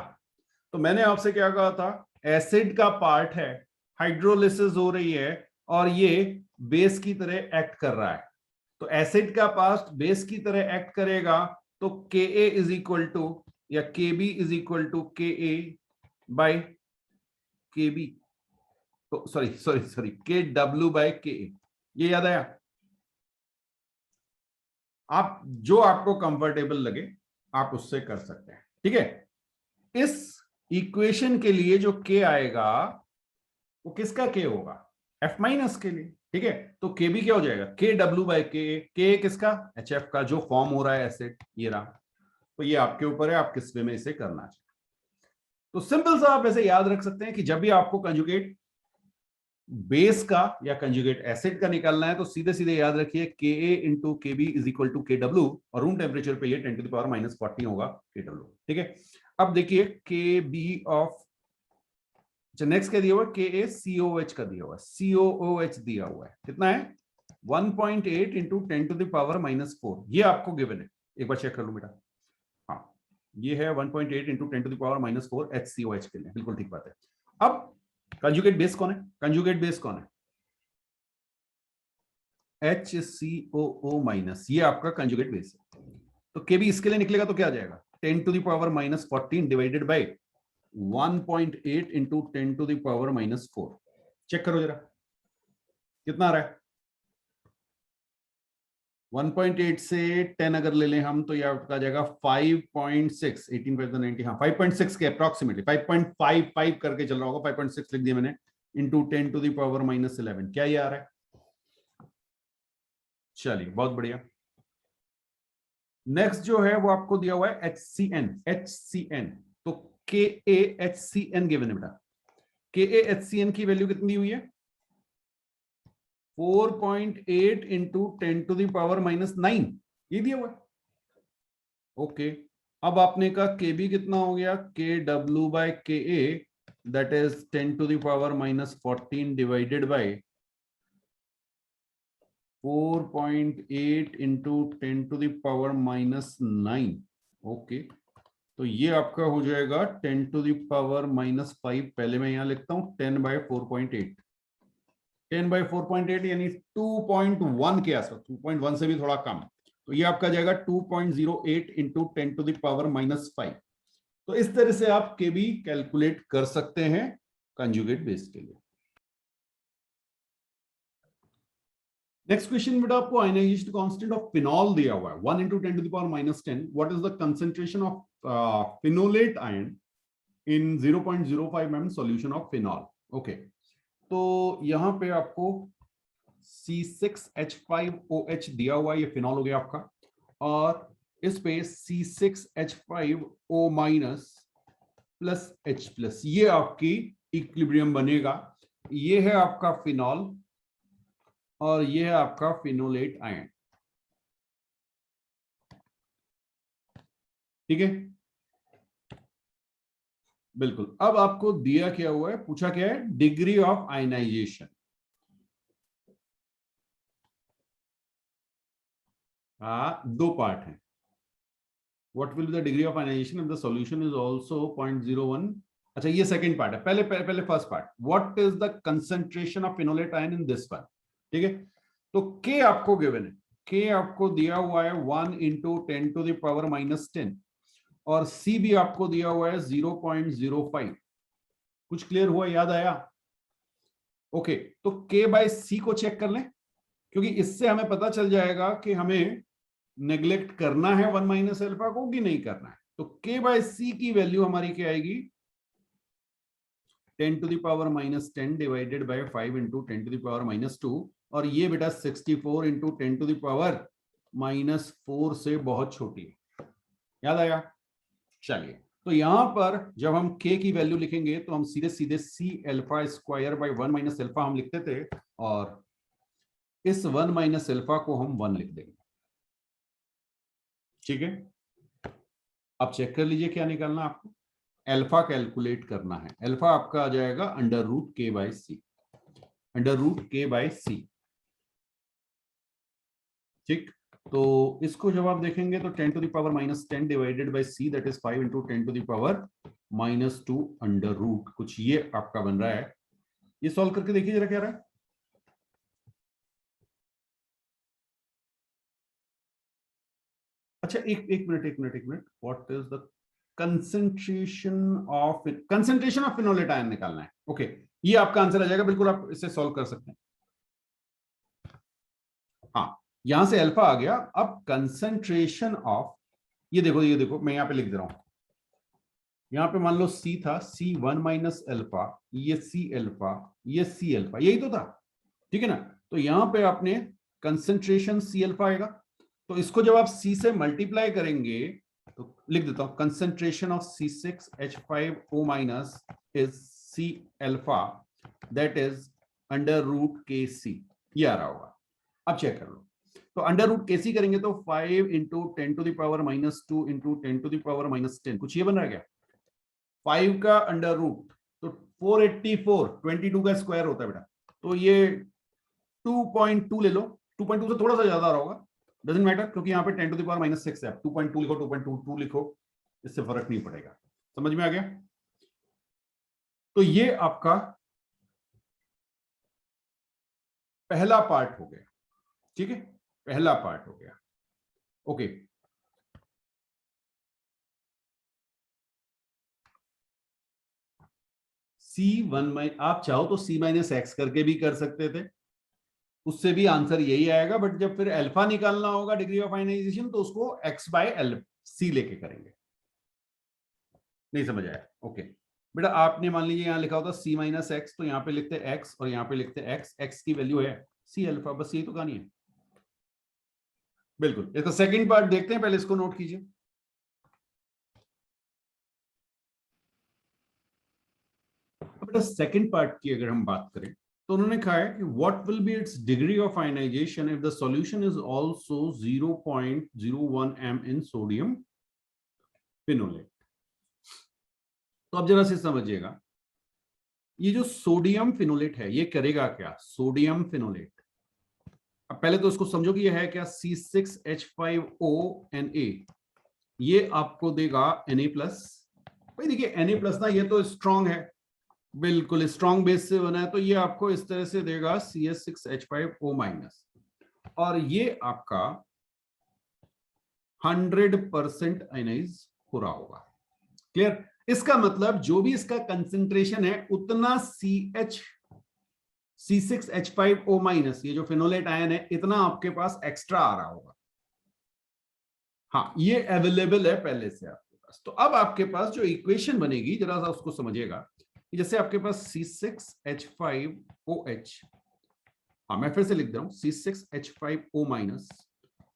तो मैंने आपसे क्या कहा था, एसिड का पार्ट है, हाइड्रोलिसिस हो रही है और ये बेस की तरह एक्ट कर रहा है। तो एसिड का पास्ट बेस की तरह एक्ट करेगा तो Ka इज इक्वल टू या Kb is equal to Ka by Kb, तो सॉरी Kw बाय Ka। ये याद आया? आप जो आपको कंफर्टेबल लगे आप उससे कर सकते हैं, ठीक है। इस इक्वेशन के लिए जो K आएगा वो किसका K होगा, F माइनस के लिए, ठीक है। तो Kb क्या हो जाएगा, KW/Ka। Ka किसका, HF का, जो फॉर्म हो रहा है एसिड, ये रहा। तो ये आपके ऊपर है, आप किस वे में इसे करना चाहिए। तो सिंपल सा आप ऐसे याद रख सकते हैं कि जब भी आपको कंजुगेट बेस का या कंजुगेट एसिड का निकालना है तो सीधे सीधे याद रखिए Ka into Kb is equal to Kw, और रूम टेम्परेचर पे ये 10⁻⁻14 होगा Kw, ठीक है। अब देखिए Kb ऑफ, अच्छा नेक्स्ट क्या दिया हुआ है, KaCOH का दिया हुआ है, COOH दिया हुआ है, कितना है 1.8 इंटू 10⁻⁻4, ये आपको गिवन है। एक बार चेक कर लो बेटा, हाँ ये है 1.8 इंटू 10⁻⁻4 HCOH के लिए, बिल्कुल ठीक बात है। अब कंजुगेट बेस कौन है, कंजुगेट बेस कौन है, HCOO माइनस, ये आपका कंजुगेट बेस है। तो Kb इसके लिए निकलेगा तो क्या आ जाएगा, 10⁻⁻14 डिवाइडेड बाय 1.8 इंटू 10⁻⁻4। चेक करो जरा कितना आ रहा है, 1.8 से 10 अगर ले लें हम तो यह आ जाएगा 5.6, 18 5 90, हाँ 5.6 के अप्रोक्सीमेटली 5.55 करके चल रहा होगा, 5.6 लिख दिया मैंने, इंटू 10⁻⁻11। क्या ये आ रहा है, चलिए बहुत बढ़िया। नेक्स्ट जो है वो आपको दिया हुआ है HCN। तो KaHCN गिवन है बेटा। KaHCN की वैल्यू कितनी हुई है, 4.8 इंटू 10⁻⁻9, ये दिया हुआ है। ओके, अब आपने कहा Kb कितना हो गया, Kw/Ka that is 10⁻⁻14 divided by 4.8 into 10⁻⁻9। Okay, तो ये आपका हो जाएगा 10⁻⁻5, पहले मैं यहां लिखता हूं 10/4.8, 10/4.8 यानी 2.1 के आसपास, 2.1 से भी थोड़ा कम। तो ये आपका जाएगा 2.08 इंटू 10⁻⁻5। तो इस तरह से आप के भी कैलकुलेट कर सकते हैं कंजुगेट बेस के लिए। नेक्स्ट क्वेश्चन बेटा आपको आयनाइजेशन कांस्टेंट ऑफ फिनॉल दिया हुआ है 1 into 10⁻⁻10। What is the concentration of phenolate ion in 0.05 mm solution of phenol. Okay, तो यहां पे आपको C6H5OH दिया हुआ है, ये फिनॉल हो गया आपका, और इस पे C6H5O- प्लस H प्लस, ये आपकी इक्विलिब्रियम बनेगा। ये है आपका फिनॉल और ये है आपका फिनोलेट आयन। ठीक है, बिल्कुल। अब आपको दिया क्या हुआ है, पूछा क्या है, डिग्री ऑफ आयनाइजेशन। हाँ, दो पार्ट है। What will be the degree of ionisation if the solution is also 0.01। अच्छा, ये सेकंड पार्ट है। पहले first part, what is the concentration of phenolate ion in this one. ठीक है, तो के आपको गिवन है, के आपको दिया हुआ है 1 इंटू 10⁻⁻10 और सी भी आपको दिया हुआ है 0.05। कुछ क्लियर हुआ, याद आया? ओके, तो के बाय सी को चेक कर लें, क्योंकि इससे हमें पता चल जाएगा कि हमें नेग्लेक्ट करना है 1 माइनस अल्फा को कि नहीं करना है। तो के बाय सी की वैल्यू हमारी क्या आएगी, 10⁻⁻10 डिवाइडेड बाय 5 इंटू 10⁻⁻2 और ये बेटा 64 इंटू 10⁻⁻4 से बहुत छोटी है। याद आया? चलिए, तो यहां पर जब हम k की वैल्यू लिखेंगे तो हम सीधे सीधे c alpha square by 1 minus alpha हम लिखते थे और इस 1 माइनस अल्फा को हम 1 लिख देंगे। ठीक है, अब चेक कर लीजिए क्या निकालना आपको। अल्फा कैलकुलेट करना है, अल्फा आपका आ जाएगा √k बाय सी, √k/c। ठीक, तो इसको जब आप देखेंगे तो 10⁻⁻10 divided by c that is 5 into 10⁻⁻2 under root, कुछ ये आपका बन रहा है। ये सॉल्व करके देखिए जरा क्या रहा है। अच्छा, एक minute, what is the concentration of phenolate ion निकालना है। ओके, ये आपका आंसर आ जाएगा, बिल्कुल आप इसे सॉल्व कर सकते हैं। हाँ, यहां से अल्फा आ गया। अब कंसंट्रेशन ऑफ, ये देखो मैं यहां पे लिख दे रहा हूं। यहां पे मान लो C था, C1 माइनस अल्फा, ये C अल्फा, ये C अल्फा, यही तो था। ठीक है ना, तो यहां पे आपने कंसंट्रेशन C अल्फा आएगा, तो इसको जब आप C से मल्टीप्लाई करेंगे तो लिख देता हूं, concentration of C6H5O minus is C alpha that is √KC। ये आ रहा होगा। अब चेक कर लो, तो √KC करेंगे तो 5 इंटू 10⁻⁻2 इंटू 10⁻⁻10, कुछ ये बन रहा है क्या? 5 का अंडर रूट तो 484, 22 का स्क्वायर होता है बेटा, तो ये 2.2 ले लो। 2.2 से थोड़ा सा ज्यादा आ रहा होगा, डजंट मैटर, क्योंकि यहाँ पे 10⁻⁻6 है। 2.2 लिखो, 2.22 लिखो, इससे फर्क नहीं पड़ेगा। समझ में आ गया? तो ये आपका पहला पार्ट हो गया। ठीक है, पहला पार्ट हो गया। ओके, C1 आप चाहो तो C-x करके भी कर सकते थे, उससे भी आंसर यही आएगा, बट जब फिर अल्फा निकालना होगा डिग्री ऑफ आयनाइजेशन तो उसको x/c लेके करेंगे। नहीं समझ आया? ओके बेटा, आपने मान लीजिए यहां लिखा होता C-x, तो यहां पे लिखते x और यहां पे लिखते x की वैल्यू है C अल्फा, बस यही तो कहानी है। बिल्कुल, इसका सेकंड पार्ट देखते हैं, पहले इसको नोट कीजिए। बेटा सेकंड पार्ट की अगर हम बात करें तो उन्होंने कहा है कि what will be its degree of ionisation if the solution is also 0.01 m in sodium phenolate. तो अब जरा से समझिएगा, ये जो सोडियम फिनोलेट है ये करेगा क्या? सोडियम फिनोलेट, अब पहले तो इसको समझो कि ये है क्या, C6H5O ये आपको देगा Na+। भाई देखिए Na+ ना, ये तो स्ट्रॉन्ग है, बिल्कुल स्ट्रॉन्ग बेस से बना है, तो ये आपको इस तरह से देगा CS6H5O- और ये आपका 100% आयनाइज हो रहा होगा। क्लियर? इसका मतलब जो भी इसका कंसेंट्रेशन है उतना C6H5O-, ये जो फिनोलेट आयन है, इतना आपके पास एक्स्ट्रा आ रहा होगा। हाँ, ये अवेलेबल है पहले से आपके पास। तो अब आपके पास जो इक्वेशन बनेगी, जरा सा उसको समझिएगा। जैसे आपके पास C6H5OH, हाँ मैं फिर से लिख दे रहा हूं, C6H5O-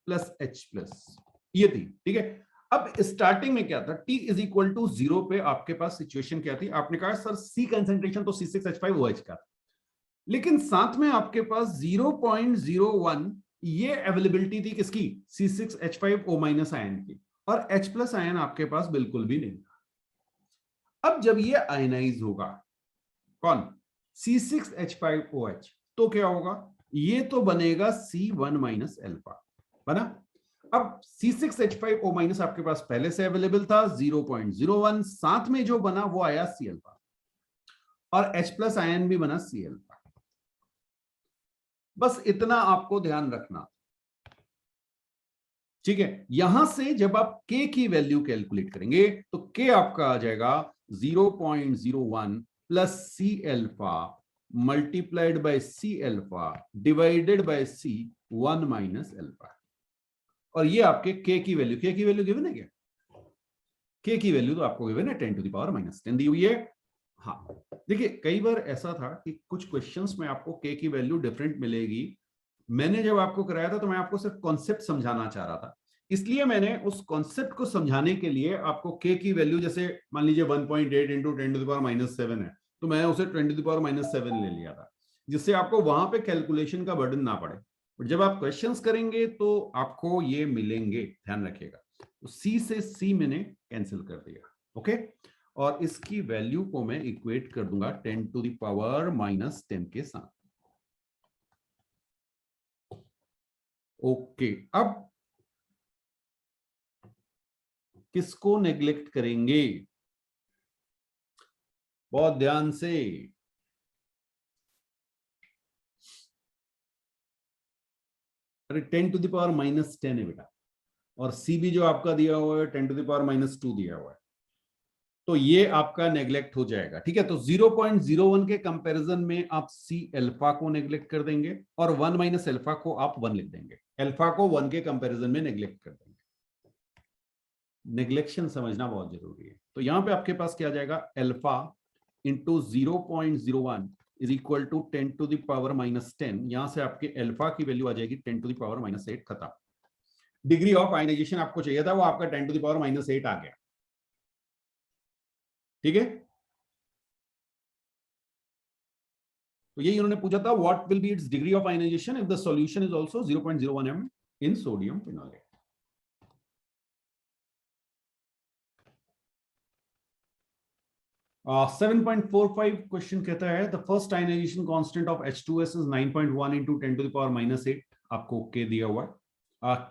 प्लस H+, ये थी। ठीक है, अब स्टार्टिंग में क्या था, T इज इक्वल टू 0 पे आपके पास सिचुएशन क्या थी? आपने कहा सर C कंसेंट्रेशन तो C6H5OH का था, लेकिन साथ में आपके पास 0.01 ये अवेलेबिलिटी थी किसकी, C6H5O- आयन की, और H+ आयन आपके पास बिल्कुल भी नहीं था। अब जब ये आयनाइज होगा कौन, C6H5OH, तो क्या होगा, ये तो बनेगा C1 - अल्फा बना। अब C6H5O- आपके पास पहले से अवेलेबल था 0.01, साथ में जो बना वो आया C अल्फा, और H+ आयन भी बना C अल्फा। बस इतना आपको ध्यान रखना, ठीक है। यहां से जब आप K की वैल्यू कैलकुलेट करेंगे तो K आपका आ जाएगा 0.01 plus C alpha multiplied by C alpha divided by C1 - alpha. और ये आपके K की वैल्यू, K की वैल्यू गिवन है क्या, K की वैल्यू तो आपको गिवन है 10⁻⁻10 दी हुई है। हाँ देखिए, कई बार ऐसा था कि कुछ क्वेश्चंस में आपको K की वैल्यू डिफरेंट मिलेगी। मैंने जब आपको कराया था तो मैं आपको सिर्फ कॉन्सेप्ट समझाना चाह रहा था, इसलिए मैंने उस कॉन्सेप्ट को समझाने के लिए आपको K की वैल्यू, जैसे मान लीजिए 1.8 इंटू 10⁻⁻7 है, तो मैं उसे 10⁻⁻7 ले लिया था, जिससे आपको वहां पे कैलकुलेशन का बर्डन ना पड़े। बट जब आप क्वेश्चंस करेंगे तो आपको ये मिलेंगे, ध्यान रखिएगा। तो C से C मैंने कैंसिल कर दिया, ओके। और इसकी वैल्यू को मैं इक्वेट कर दूंगा 10⁻⁻10 के साथ, ओके। अब किसको नेग्लेक्ट करेंगे, बहुत ध्यान से, अरे 10⁻⁻10 है बेटा, और C भी जो आपका दिया हुआ है 10⁻⁻2 दिया हुआ है, तो ये आपका नेग्लेक्ट हो जाएगा, ठीक है। तो 0.01 के कंपैरिजन में आप C अल्फा को नेग्लेक्ट कर देंगे, और 1 - अल्फा को आप 1 लिख देंगे, अल्फा को 1 के कंपैरिजन में नेग्लेक्ट कर देंगे। नेग्लेक्शन समझना बहुत जरूरी है। तो यहां पे आपके पास क्या आ जाएगा, alpha into 0.01 is equal to 10⁻⁻10। यहां से आपके अल्फा की वैल्यू आ जाएगी 10⁻⁻8, खत्म। डिग्री ऑफ आयनाइजेशन आपको चाहिए था, वो आपका 10⁻⁻8 आ गया, ठीक है। तो यही उन्होंने पूछा था, what will be its degree of ionisation if the solution is also 0.01 m in sodium phenolate. Uh, 7.45 question कहता है the first ionisation constant of H2S is 9.1 into 10⁻⁸। आपको K दिया हुआ है,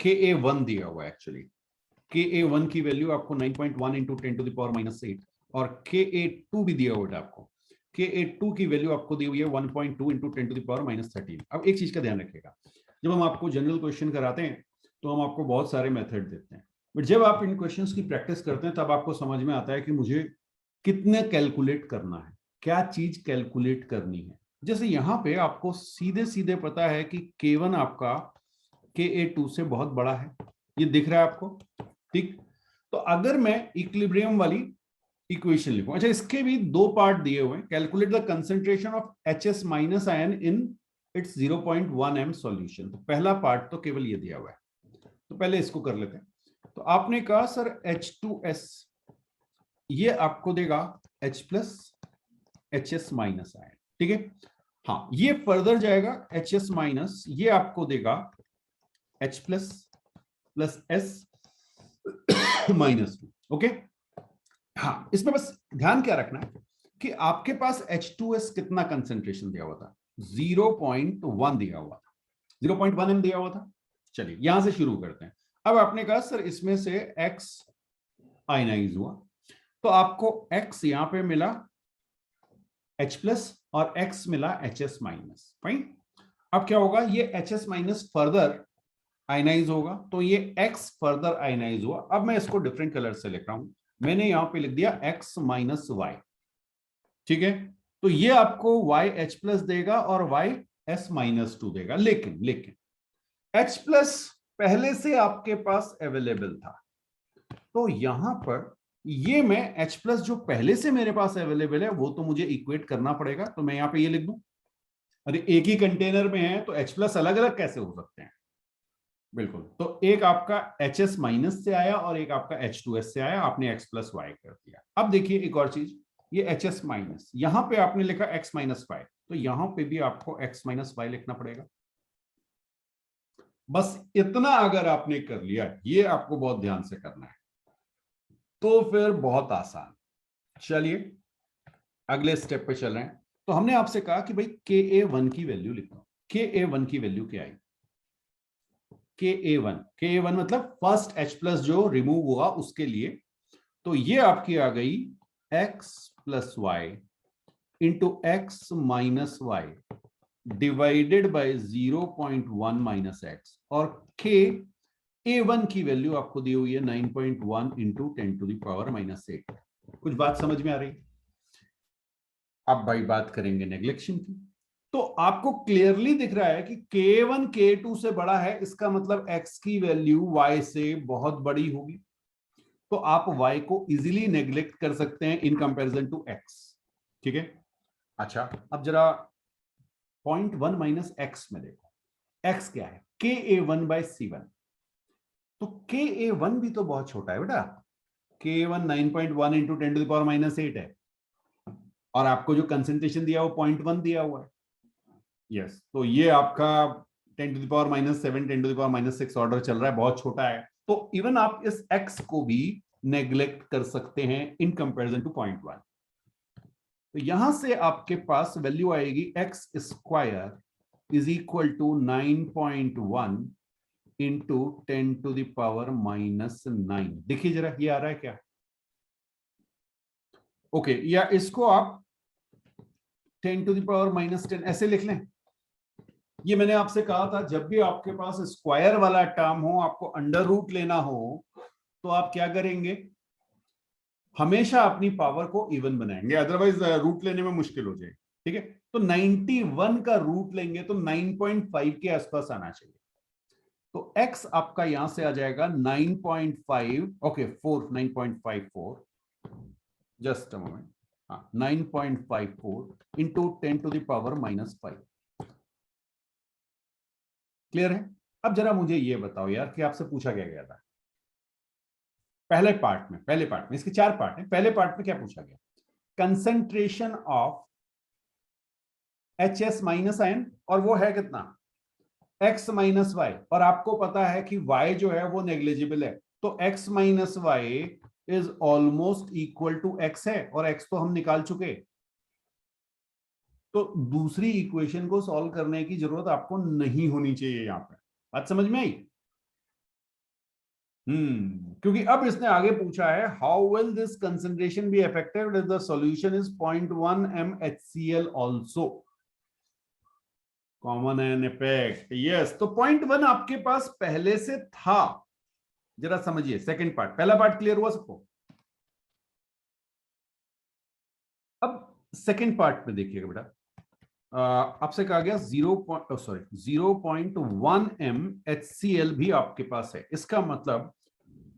Ka1 दिया हुआ है एक्चुअली। Ka1 की वैल्यू आपको 9.1 इंटू 10⁻⁸, और Ka2 भी दिया हुआ है आपको। Ka2 की वैल्यू आपको दी हुई है 1.2 इंटू 10⁻13। अब एक चीज का ध्यान रखिएगा, जब हम आपको जनरल क्वेश्चन कराते हैं तो हम आपको बहुत सारे मेथड देते हैं, बट जब आप इन क्वेश्चंस की प्रैक्टिस करते हैं तब आपको समझ में आता है कि मुझे कितने कैलकुलेट करना है, क्या चीज कैलकुलेट करनी है। जैसे यहां पे आपको सीधे सीधे पता है कि K1 आपका Ka2 से बहुत बड़ा है, ये दिख रहा है आपको, ठीक। तो अगर मैं इक्विलिब्रियम वाली इक्वेशन लिखूं, अच्छा इसके भी दो पार्ट दिए हुए हैं, calculate the concentration of HS- ion in its 0.1 m solution. तो पहला पार्ट तो केवल ये दिया हुआ है, तो पहले इसको कर लेते हैं। तो आपने कहा सर H2S, ये आपको देगा H+ HS- आयन, ठीक है। हाँ, ये फर्दर जाएगा HS-, ये आपको देगा H+ प्लस S-2, ओके। हाँ, इसमें बस ध्यान क्या रखना है कि आपके पास H2S कितना कंसेंट्रेशन दिया हुआ था, 0.1 दिया हुआ था, 0.1 m दिया हुआ था। चलिए यहां से शुरू करते हैं। अब आपने कहा सर इसमें से X आयनाइज हुआ, तो आपको X यहां पे मिला H+ और X मिला HS-, फाइन। अब क्या होगा, ये HS- फर्दर आयनाइज होगा, तो ये X फर्दर आयनाइज हुआ। अब मैं इसको डिफरेंट कलर से लिख रहा हूं, मैंने यहां पे लिख दिया X - Y, ठीक है। तो ये आपको YH+ देगा और YS-2 देगा, लेकिन H+ पहले से आपके पास अवेलेबल था, तो यहां पर ये मैं H+ जो पहले से मेरे पास अवेलेबल है वो तो मुझे इक्वेट करना पड़ेगा, तो मैं यहां पे ये लिख दूं, अरे एक ही कंटेनर में है तो H+ अलग अलग कैसे हो सकते हैं, बिल्कुल। तो एक आपका HS- से आया और एक आपका H2S से आया, आपने X + Y कर दिया। अब देखिए एक और चीज, ये HS-, यहां पे आपने लिखा X - Y, तो यहां पे भी आपको x माइनस वाई लिखना पड़ेगा। बस इतना अगर आपने कर लिया, ये आपको बहुत ध्यान से करना है, तो फिर बहुत आसान। चलिए अगले स्टेप पे चल रहे हैं। तो हमने आपसे कहा कि भाई KA1 की वैल्यू लिखो। KA1 की वैल्यू क्या आई? KA1 मतलब फर्स्ट H प्लस जो रिमूव हुआ उसके लिए, तो ये आपकी आ गई x plus y into x minus y divided by 0.1 minus x, और KA1 की वैल्यू आपको दी हुई है 9.1 into 10 to the power minus 8। कुछ बात समझ में आ रही? अब भाई बात करेंगे नेग्लेक्शन की। तो आपको क्लियरली दिख रहा है कि K1 K2 से बड़ा है, इसका मतलब x की वैल्यू y से बहुत बड़ी होगी, तो आप y को इजीली नेग्लेक्ट कर सकते हैं इन कंपैरिजन टू x। ठीक है, अच्छा अब जरा 0.1 माइनस एक्स में देखो, x क्या है? KA1 bye C1। तो KA1 भी तो बहुत छोटा है बेटा, KA1 9.1 into 10 to the power minus 8 है, और आपको जो कंसेंट्रेशन दिया वो 0.1 दिया हुआ है। यस, तो ये आपका 10 to the power minus 7, 10 to the power minus 6 order चल रहा है, बहुत छोटा है। तो इवन आप इस x को भी नेग्लेक्ट कर सकते हैं इन कंपैरिजन टू 0.1। तो यहां से आपके पास वैल्यू आएगी x square is equal to 9.1 into 10 to the power minus 9। देखिए जरा ये आ रहा है क्या? ओके, या इसको आप 10 टू द पावर माइनस 10 ऐसे लिख लें। ये मैंने आपसे कहा था जब भी आपके पास स्क्वायर वाला टर्म हो, आपको अंडर रूट लेना हो, तो आप क्या करेंगे? हमेशा अपनी पावर को इवन बनाएंगे, अदरवाइज रूट लेने में मुश्किल हो जाएगी। ठीक है, तो 91 का रूट लेंगे तो 9.5 के आसपास आना चाहिए। तो x आपका यहां से आ जाएगा 9.5, ओके 4, 9.54, जस्ट अ मोमेंट, हाँ 9.54 into 10 to the power minus 5। Clear है? अब जरा मुझे ये बताओ यार कि आपसे पूछा क्या गया था पहले पार्ट में, इसके 4 पार्ट हैं। पहले पार्ट में क्या पूछा गया? Concentration of HS minus ion, और वो है कितना? x माइनस वाई, और आपको पता है कि y जो है वो नेग्लिजिबल है, तो x minus y is almost equal to x है, और x तो हम निकाल चुके। तो दूसरी इक्वेशन को सॉल्व करने की जरूरत आपको नहीं होनी चाहिए यहां पर। बात समझ में आई? क्योंकि अब इसने आगे पूछा है how will this concentration be affected if the solution is 0.1 mHCl also common an effect. Yes, तो 0.1 आपके पास पहले से था। जरा समझिए सेकंड पार्ट, पहला पार्ट क्लियर हुआ सबको? अब सेकंड पार्ट में देखिएगा बेटा, आपसे कहा गया 0.1 mHCl भी आपके पास है, इसका मतलब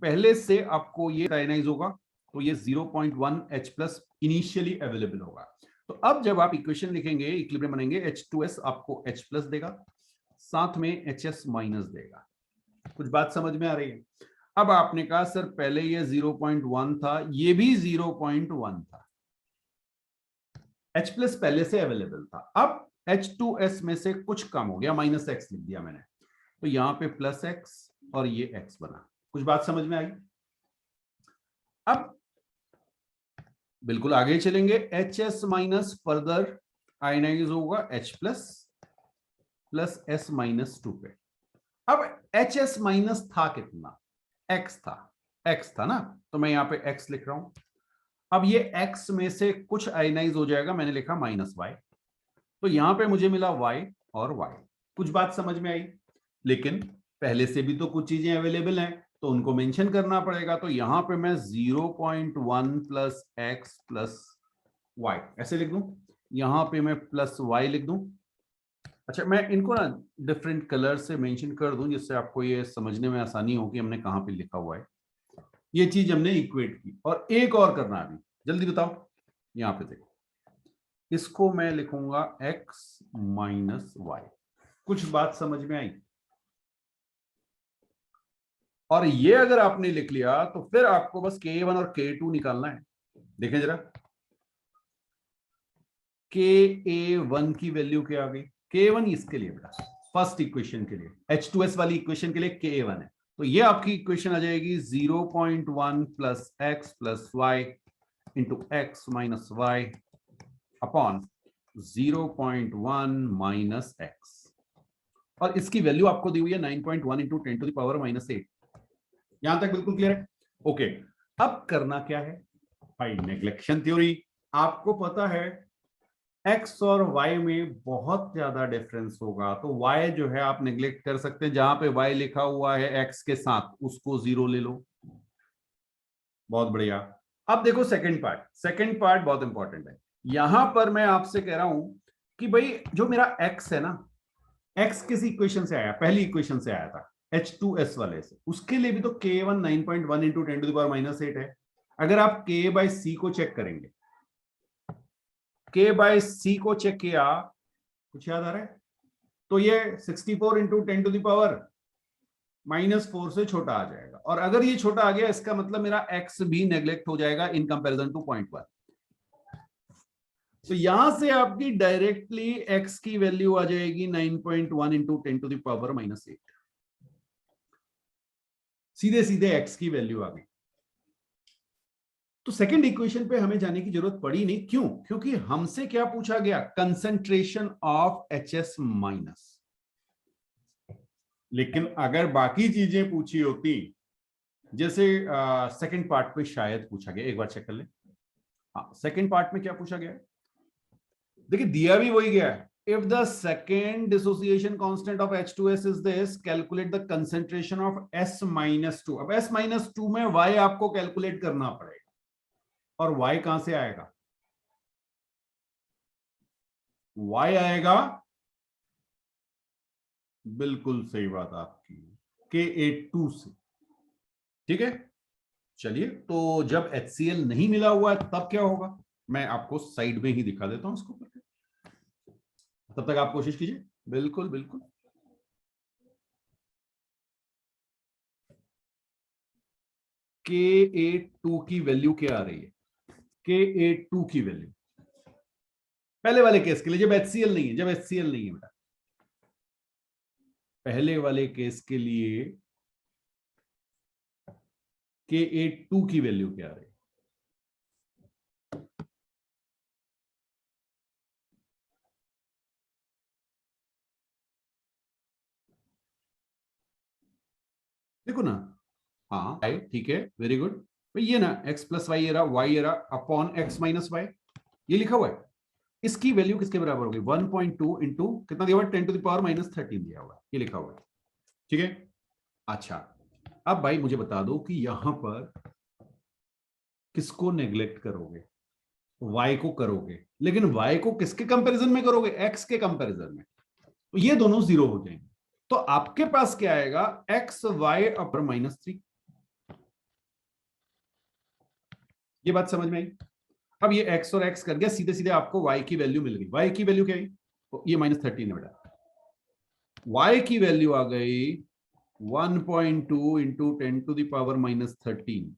पहले से आपको ये आयनाइज होगा, तो ये 0.1 H प्लस इनिशियली अवेलेबल होगा। तो अब जब आप इक्वेशन लिखेंगे, इक्विलिब्रियम बनेंगे, H2S आपको H प्लस देगा, साथ में HS माइनस देगा। कुछ बात समझ में आ रही है? अब आपने कहा सर पहले ये 0.1 था, ये भी 0.1 था, H प्लस पहले से अवेलेबल था, अब H2S में से कुछ कम हो गया, माइनस एक्स लिख दिया मैंने, तो यहां पे प्लस एक्स और ये एक्स बना। कुछ बात समझ में आई? अब बिल्कुल आगे चलेंगे, HS माइनस फर्दर आयनाइज होगा H plus plus S minus 2 पे। अब HS माइनस था कितना? X था ना, तो मैं यहां पे X लिख रहा हूं। अब ये X में से कुछ आयनाइज हो जाएगा, मैंने लिखा माइनस Y, तो यहां पे मुझे मिला Y और Y। कुछ बात समझ में आई? लेकिन पहले से भी तो कुछ चीजें अवेलेबल हैं, तो उनको मेंशन करना पड़ेगा, तो यहां पे मैं 0.1 प्लस एक्स प्लस वाई ऐसे लिख दूं, यहां पे मैं प्लस वाई लिख दूं। अच्छा, मैं इनको ना डिफरेंट कलर से मेंशन कर दूं जिससे आपको ये समझने में आसानी हो कि हमने कहां पे लिखा हुआ है। ये चीज हमने इक्वेट की, और एक और करना अभी, जल्दी बताओ। यहां पे देखो, इसको मैं लिखूंगा x माइनस वाई। कुछ बात समझ में आई? और ये अगर आपने लिख लिया तो फिर आपको बस K1 और K2 निकालना है। देखें जरा, Ka1 की वैल्यू क्या आ गई? Ka1 इसके लिए बेटा, फर्स्ट इक्वेशन के लिए, H2S वाली इक्वेशन के लिए Ka1 है, तो ये आपकी इक्वेशन आ जाएगी 0.1 plus x plus y into x minus y upon 0.1 minus x, और इसकी वैल्यू आपको दी हुई है 9.1 into 10 to the power minus 8। यहां तक बिल्कुल क्लियर है? ओके, अब करना क्या है भाई, नेग्लेक्शन थ्योरी। आपको पता है x और y में बहुत ज्यादा डिफरेंस होगा, तो y जो है आप नेग्लेक्ट कर सकते हैं, जहां पे y लिखा हुआ है x के साथ उसको 0 ले लो। बहुत बढ़िया। अब देखो सेकंड पार्ट बहुत इंपॉर्टेंट है। यहां पर मैं आपसे कह रहा हूं कि भाई जो मेरा x है ना, x किस इक्वेशन से आया? पहली इक्वेशन से आया था, H2S वाले से। उसके लिए भी तो K1 9.1 into 10 to the power minus 8 है। अगर आप K बाय C को चेक करेंगे, K बाय C को चेक किया, कुछ याद आ रहा है? तो ये 64 into 10 to the power minus 4 से छोटा आ जाएगा, और अगर ये छोटा आ गया इसका मतलब मेरा x भी नेग्लेक्ट हो जाएगा इन कंपैरिजन टू 0.1। तो यहां से आपकी डायरेक्टली x की वैल्यू आ जाएगी 9.1 into 10 to the power minus 8। सीधे सीधे x की वैल्यू आ गई। तो सेकंड इक्वेशन पे हमें जाने की जरूरत पड़ी नहीं। क्यों? क्योंकि हमसे क्या पूछा गया? Concentration of HS minus. लेकिन अगर बाकी चीजें पूछी होती, जैसे सेकंड पार्ट में शायद पूछा गया, एक बार चेक कर ले। हाँ, सेकंड पार्ट में क्या पूछा गया? देखिए दिया भी वही गया है। If the second dissociation constant of H2S is this, calculate the concentration of S minus 2। अब S minus 2 में Y आपको कैलकुलेट करना पड़ेगा, और Y कहां से आएगा? Y आएगा, बिल्कुल सही बात आपकी, Ka2 से। ठीक है, चलिए, तो जब HCl नहीं मिला हुआ है तब क्या होगा, मैं आपको साइड में ही दिखा देता हूं इसको करके, तब तक आप कोशिश कीजिए। बिल्कुल बिल्कुल। Ka2 की वैल्यू क्या आ रही है? Ka2 की वैल्यू पहले वाले केस के लिए, जब HCl नहीं है, जब HCl नहीं है बेटा, पहले वाले केस के लिए Ka2 की वैल्यू क्या आ रही है? देखो ना, हाँ ठीक है, वेरी गुड। भाई ये ना x plus y y upon x minus y, ये लिखा हुआ है। इसकी वैल्यू किसके बराबर होगी? 1.2 इंटू कितना दिया हुआ है? 10 टू द पावर माइनस 13 दिया हुआ है, ये लिखा हुआ है। ठीक है, अच्छा, अब भाई मुझे बता दो कि यहां पर किसको नेग्लेक्ट करोगे? y को करोगे, लेकिन y को किसके कंपैरिजन में करोगे? x के कंपैरिजन में। तो ये दोनों जीरो हो जाएंगे, तो आपके पास क्या आएगा? X y upper minus 3। ये बात समझ में आई? अब ये x और x कर गया, सीधे सीधे आपको y की वैल्यू मिल गई। y की वैल्यू क्या आई? तो ये -13 है बेटा। y की वैल्यू आ गई 1.2 इंटू 10 टू द पावर -13।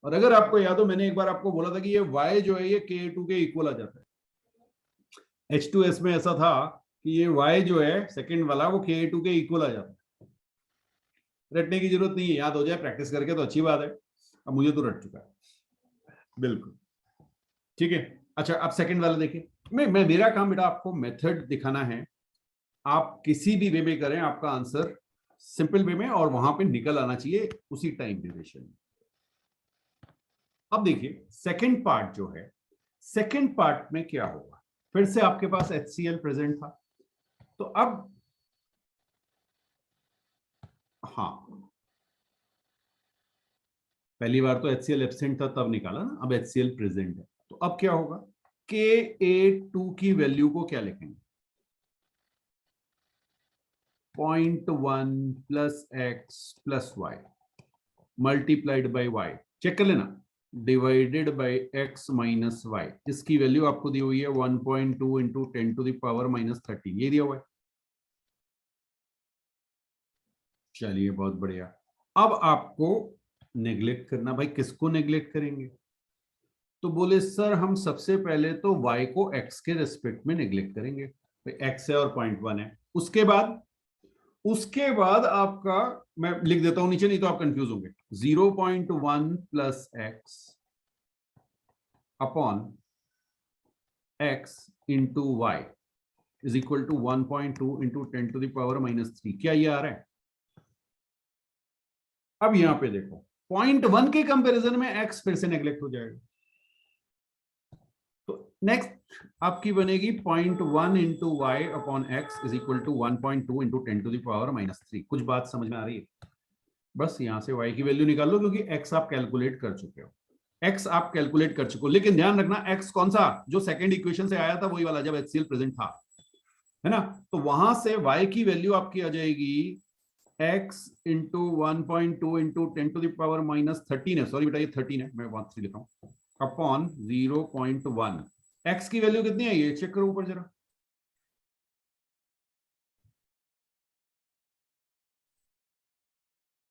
और अगर आपको याद हो, मैंने एक बार आपको बोला था कि ये y जो है ये Ka2 के इक्वल आ जाता है। H2S में ऐसा था कि ये y जो है सेकंड वाला, वो Ka2 के इक्वल आ जाता है। रटने की जरूरत नहीं है, याद हो जाए प्रैक्टिस करके तो अच्छी बात है। अब मुझे तो रट चुका है बिल्कुल। ठीक है, अच्छा, अब सेकंड वाला देखिए। मैं मेरा काम बेटा आपको मेथड दिखाना है। आप किसी भी वे में करें, आपका आंसर सिंपल वे में और वहां पे निकल आना चाहिए उसी टाइम ड्यूरेशन में। अब देखिए सेकंड पार्ट जो है, सेकंड पार्ट में क्या होगा? फिर से आपके पास HCl प्रेजेंट था, तो अब हाँ, पहली बार तो HCl एब्सेंट था तब निकाला ना, अब HCl प्रेजेंट है, तो अब क्या होगा? Ka2 की वैल्यू को क्या लिखेंगे? 0.1 plus x plus y multiplied by y, check कर लेना, divided by x minus y. इसकी वैल्यू आपको दी हुई है 1.2 इंटू 10 टू द पावर -13, ये दिया हुआ है। चलिए बहुत बढ़िया। अब आपको नेग्लेक्ट करना, भाई किसको नेग्लेक्ट करेंगे? तो बोले सर हम सबसे पहले तो y को x के रेस्पेक्ट में नेग्लेक्ट करेंगे, x है और 0.1 है। उसके बाद आपका मैं लिख देता हूं नीचे, नहीं तो आप कंफ्यूज होंगे। 0.1 plus x upon x into y is equal to 1.2 into 10 to the power -3। क्या ये आ रहा है? अब यहां पे देखो 0.1 के कंपैरिजन में x फिर से नेग्लेक्ट हो जाएगा, तो नेक्स्ट आपकी बनेगी 0.1 into y upon x is equal to 1.2 into 10 to the power -3। कुछ बात समझ में आ रही है? बस यहां से y की वैल्यू निकाल लो, क्योंकि x आप कैलकुलेट कर चुके हो, x आप कैलकुलेट कर चुके हो। लेकिन ध्यान रखना x कौन सा, जो सेकंड इक्वेशन से आया था वही वाला, जब HCl प्रेजेंट था, है ना। तो वहां से y की वैल्यू आपकी आ जाएगी x into 1.2 into 10 to the power -13 है, सॉरी बेटा ये 13 है, मैं 1 लिख रहा हूं, अपॉन 0.1। x की वैल्यू कितनी है ये चेक करो ऊपर जरा,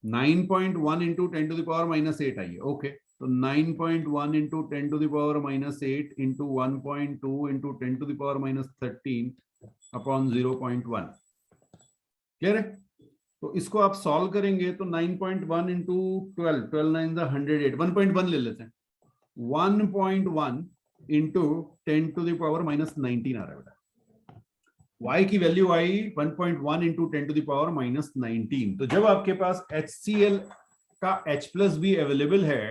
9.1 इंटू 10 टू द पावर -8 आई है। ओके, तो 9.1 into 10 to the power -8 into 1.2 into 10 to the power -13 upon 0.1। Clear है? तो इसको आप सॉल्व करेंगे तो 9.1 इंटू 12, 12 9 108, 1.1 ले लेते हैं, 1.1 इंटू 10 टू द पावर -19 आ रहा है बेटा। y की वैल्यू आई 1.1 इंटू 10 टू द पावर -19। तो जब आपके पास HCl का H+ भी अवेलेबल है,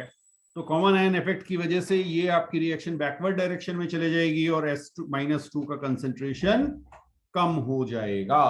तो कॉमन आयन इफेक्ट की वजह से ये आपकी रिएक्शन बैकवर्ड डायरेक्शन में चले जाएगी और -2 का कंसेंट्रेशन कम हो जाएगा।